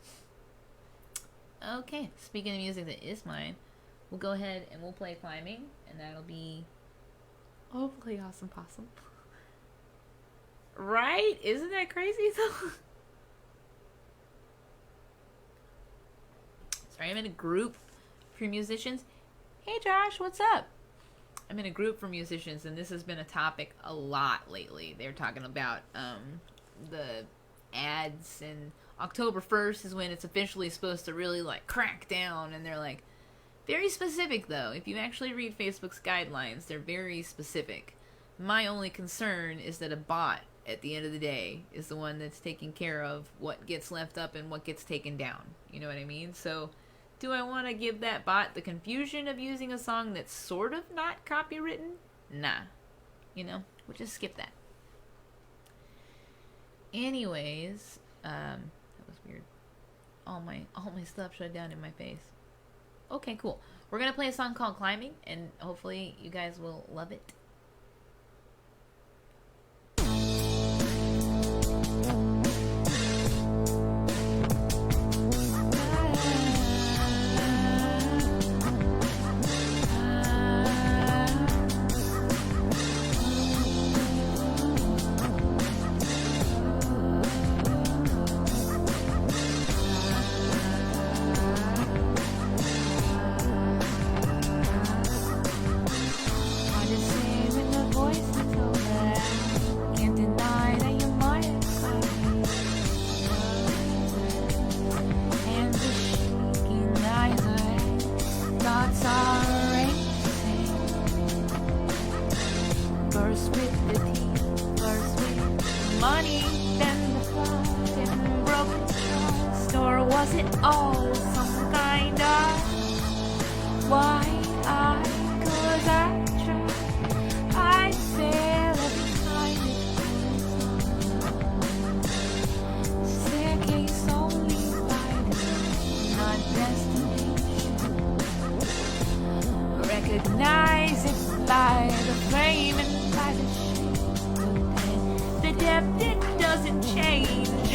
Okay, speaking of music that is mine, we'll go ahead and we'll play Climbing, and that'll be hopefully Awesome Possum. Right? Isn't that crazy though? Sorry, I'm in a group for musicians. Hey Josh, what's up? I'm in a group for musicians, and this has been a topic a lot lately. They're talking about the ads, and October 1st is when it's officially supposed to really like crack down, and they're like very specific though. If you actually read Facebook's guidelines, they're very specific. My only concern is that a bot at the end of the day is the one that's taking care of what gets left up and what gets taken down. You know what I mean? So do I want to give that bot the confusion of using a song that's sort of not copywritten? Nah. We'll just skip that. Anyways, that was weird. All my stuff shut down in my face. Okay, cool. We're gonna play a song called Climbing, and hopefully you guys will love it.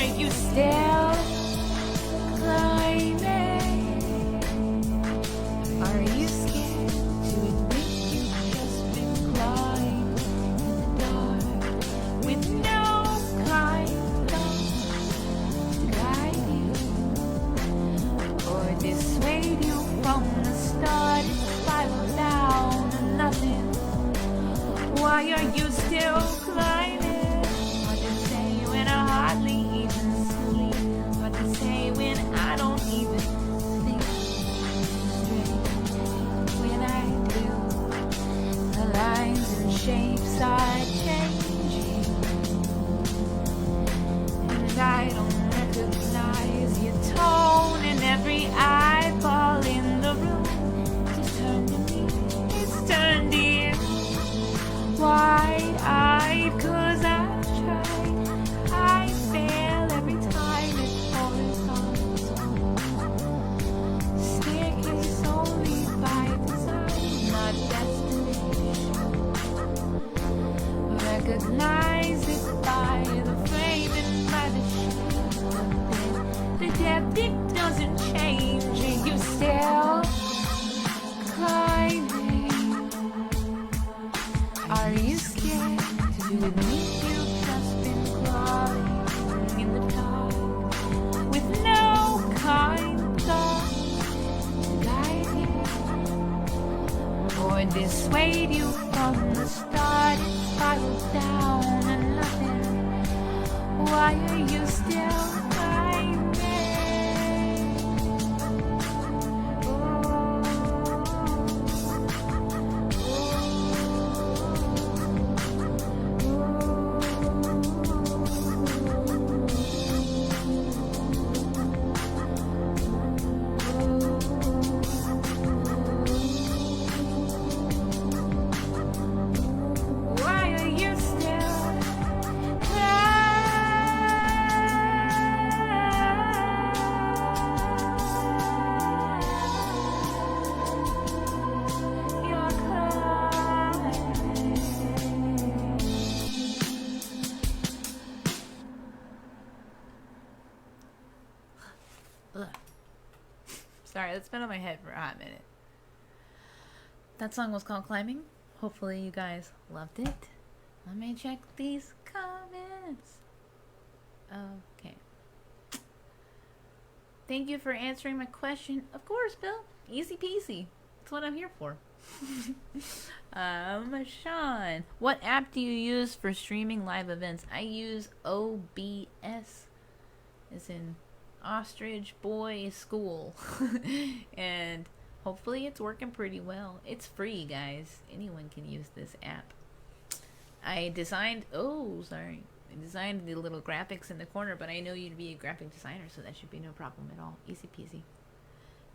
Are you still climbing? Are you scared to admit you've just been climbing in the dark with no kind of guide you or dissuade you from the start and spiral down to nothing? Why are you still climbing? Hard to say when I hardly even sleep. Hard to say when I don't even think straight. When I do, the lines and shapes are changing, and I don't recognize your tone. And every eyeball in the room just turned to me. It's turned in. Wide-eyed, 'cause I've tried. I fail every time it falls on. Staircase only by design, not destination. Recognize it by the frame and by the shape. The depth, it doesn't change. And you still climbing. Are you scared to admit you've just been crawling in the dark with no kind of thought to guide you or dissuade you from the start and spiral down and nothing? Why are you still climbing? Sorry, that's been on my head for a hot minute. That song was called Climbing. Hopefully you guys loved it. Let me check these comments. Okay. Thank you for answering my question. Of course, Bill. Easy peasy. That's what I'm here for. Sean, what app do you use for streaming live events? I use OBS, as in Ostrich Boy School. And hopefully it's working pretty well. It's free, guys. Anyone can use this app. I designed the little graphics in the corner, but I know you to be a graphic designer, so that should be no problem at all. Easy peasy.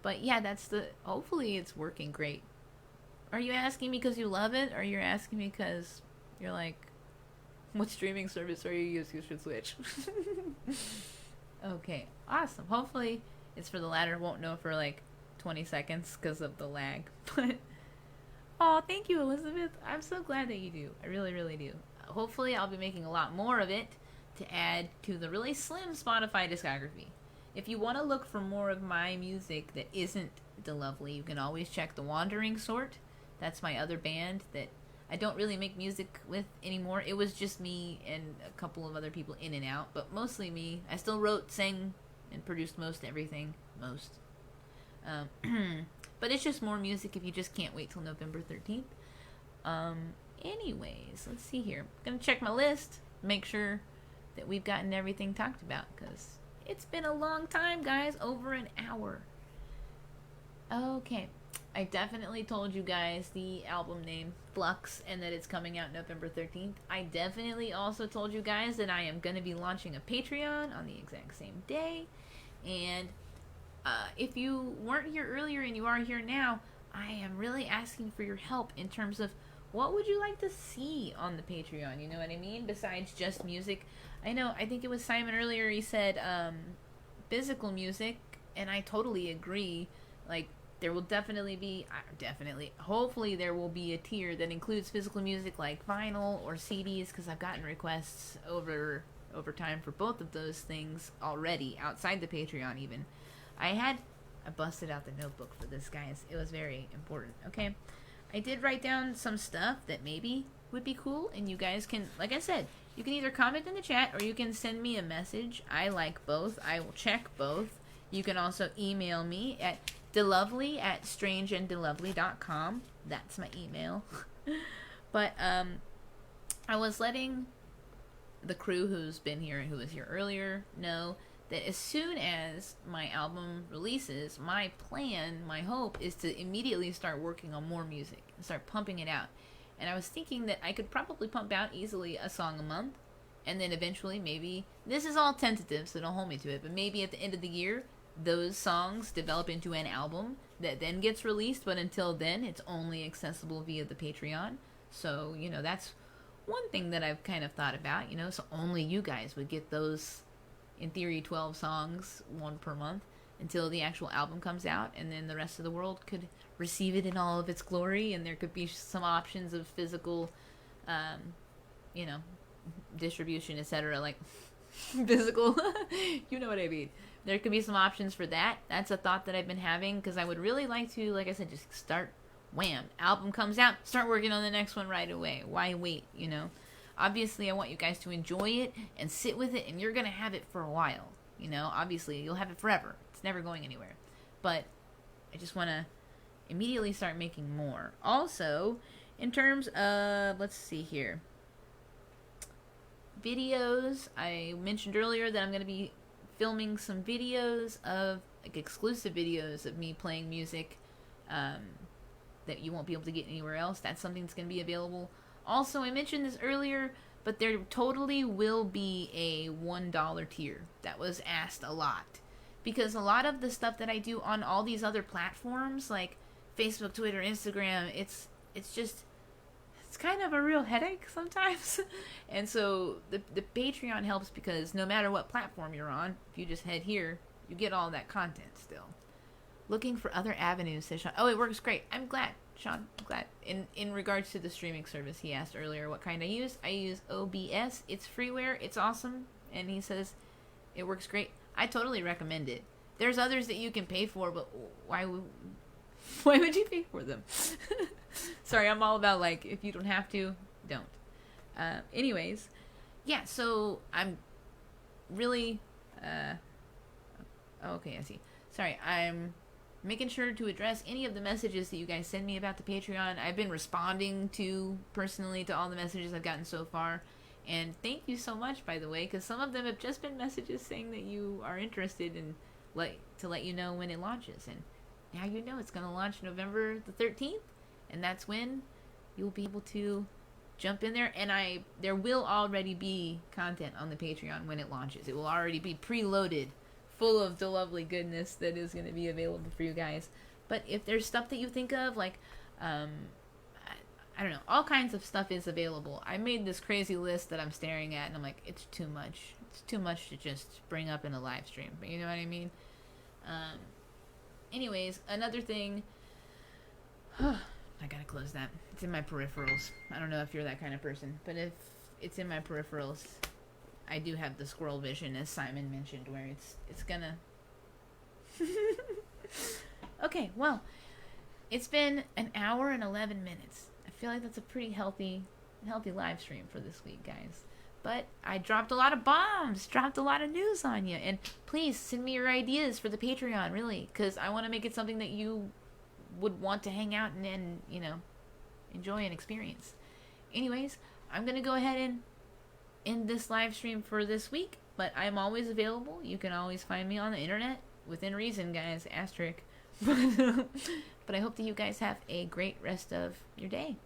But yeah, hopefully it's working great. Are you asking me because you love it, or you're asking me because you're like, what streaming service are you using? You should switch. Okay, awesome. Hopefully it's for the latter. Won't know for like 20 seconds because of the lag. But oh, thank you, Elizabeth. I'm so glad that you do. I really, really do. Hopefully I'll be making a lot more of it to add to the really slim Spotify discography. If you want to look for more of my music that isn't Delovely, you can always check The Wandering Sort. That's my other band that I don't really make music with anymore. It was just me and a couple of other people in and out, but mostly me. I still wrote, sang, and produced most everything. But it's just more music if you just can't wait till November 13th. Anyways, let's see here. I'm going to check my list, make sure that we've gotten everything talked about, because it's been a long time, guys. Over an hour. Okay. I definitely told you guys the album name, Flux, and that it's coming out November 13th. I definitely also told you guys that I am going to be launching a Patreon on the exact same day. And if you weren't here earlier and you are here now, I am really asking for your help in terms of what would you like to see on the Patreon? You know what I mean? Besides just music. I think it was Simon earlier, he said physical music, and I totally agree. Like, there will hopefully there will be a tier that includes physical music like vinyl or CDs, because I've gotten requests over over time for both of those things already, outside the Patreon even. I busted out the notebook for this, guys. It was very important, okay? I did write down some stuff that maybe would be cool, and you guys can, like I said, you can either comment in the chat or you can send me a message. I like both. I will check both. You can also email me at delovely@strangeanddelovely.com. That's my email. But I was letting the crew who's been here and who was here earlier know that as soon as my album releases, my plan, my hope, is to immediately start working on more music and start pumping it out. And I was thinking that I could probably pump out easily a song a month, and then eventually maybe, this is all tentative, so don't hold me to it, but maybe at the end of the year, those songs develop into an album that then gets released, but until then, it's only accessible via the Patreon. So, you know, that's one thing that I've kind of thought about, you know, so only you guys would get those, in theory, 12 songs, one per month, until the actual album comes out, and then the rest of the world could receive it in all of its glory, and there could be some options of physical, you know, distribution, etc., like, physical, you know what I mean. There could be some options for that. That's a thought that I've been having, because I would really like to, like I said, just start, wham, album comes out, start working on the next one right away. Why wait, you know? Obviously, I want you guys to enjoy it and sit with it, and you're going to have it for a while, you know? Obviously, you'll have it forever. It's never going anywhere. But I just want to immediately start making more. Also, in terms of, let's see here, videos, I mentioned earlier that I'm going to be filming some videos of, like, exclusive videos of me playing music that you won't be able to get anywhere else. That's something that's going to be available. Also, I mentioned this earlier, but there totally will be a $1 tier. That was asked a lot. Because a lot of the stuff that I do on all these other platforms, like Facebook, Twitter, Instagram, it's kind of a real headache sometimes. And so the Patreon helps, because no matter what platform you're on, if you just head here, you get all that content still. Looking for other avenues, says Sean. Oh, it works great. I'm glad, Sean. I'm glad. In regards to the streaming service, he asked earlier what kind I use. I use OBS. It's freeware. It's awesome. And he says it works great. I totally recommend it. There's others that you can pay for, but why would you pay for them? Sorry, I'm all about, like, if you don't have to, don't. Anyways, yeah, so I'm really, okay, I see. Sorry, I'm making sure to address any of the messages that you guys send me about the Patreon. I've been responding personally to all the messages I've gotten so far. And thank you so much, by the way, because some of them have just been messages saying that you are interested in, like, to let you know when it launches. And now you know it's going to launch November the 13th. And that's when you'll be able to jump in there. And there will already be content on the Patreon when it launches. It will already be preloaded, full of Delovely goodness that is going to be available for you guys. But if there's stuff that you think of, like, I don't know, all kinds of stuff is available. I made this crazy list that I'm staring at, and I'm like, it's too much. It's too much to just bring up in a live stream. But you know what I mean? Anyways, another thing. I gotta close that. It's in my peripherals. I don't know if you're that kind of person, but if it's in my peripherals, I do have the squirrel vision, as Simon mentioned, where it's gonna... Okay, well, it's been an hour and 11 minutes. I feel like that's a pretty healthy live stream for this week, guys. But I dropped a lot of bombs, dropped a lot of news on you, and please send me your ideas for the Patreon, really, because I want to make it something that you would want to hang out and you know, enjoy and experience. Anyways, I'm going to go ahead and end this live stream for this week, but I'm always available. You can always find me on the internet, within reason, guys, asterisk. But I hope that you guys have a great rest of your day.